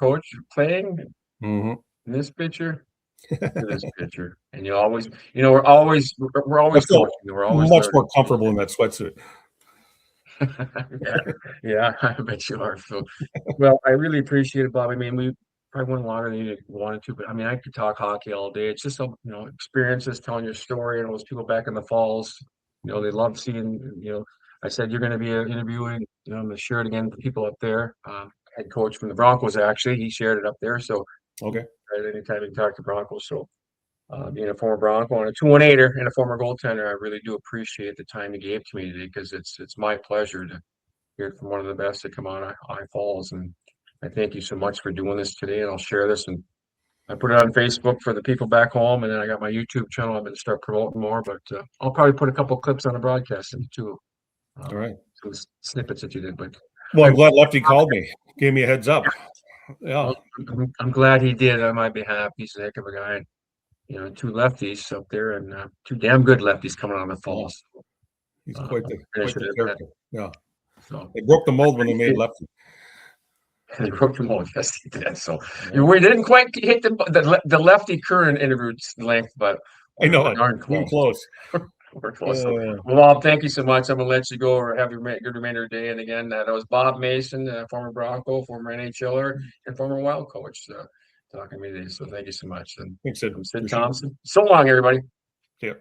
S1: playing in this picture, to this picture, and you always, we're always coaching. We're always
S2: much more comfortable in that sweatsuit.
S1: yeah, I bet you are. So, well, I really appreciate it, Bob. We probably won longer than you wanted to, but I could talk hockey all day. It's just experiences, telling your story, and those people back in the Falls. They love seeing. I said you're going to be interviewing. I'm going to share it again for people up there. Head coach from the Broncos, actually, he shared it up there. So
S2: okay,
S1: anytime you can talk to Broncos. So being a former Bronco and a 2-1-8er and a former goaltender, I really do appreciate the time you gave to me today, because it's my pleasure to hear it from one of the best to come on I Falls. And I thank you so much for doing this today, and I'll share this, and I put it on Facebook for the people back home, and then I got my YouTube channel. I'm going to start promoting more, but I'll probably put a couple clips on the broadcast too.
S2: All right.
S1: Some snippets that you did, but
S2: I'm glad Lefty called me, gave me a heads up. Yeah,
S1: I'm glad he did on my behalf. He's a heck of a guy. Two lefties up there, and two damn good lefties coming on the Falls.
S2: He's quite the character. Yeah.
S1: So
S2: they broke the mold when they made Lefty.
S1: They broke the mold. Yes, he did. So we didn't quite hit the lefty current interview length, but
S2: I know
S1: darn
S2: close.
S1: We're close. Well, Bob, thank you so much. I'm gonna let you go, or have your good remainder of the day. And again, that was Bob Mason, former Bronco, former NHLer, and former Wild coach, talking to me today. So thank you so much. And
S2: thanks, Sid.
S1: I'm Sid Thompson. So long, everybody.
S2: Yeah.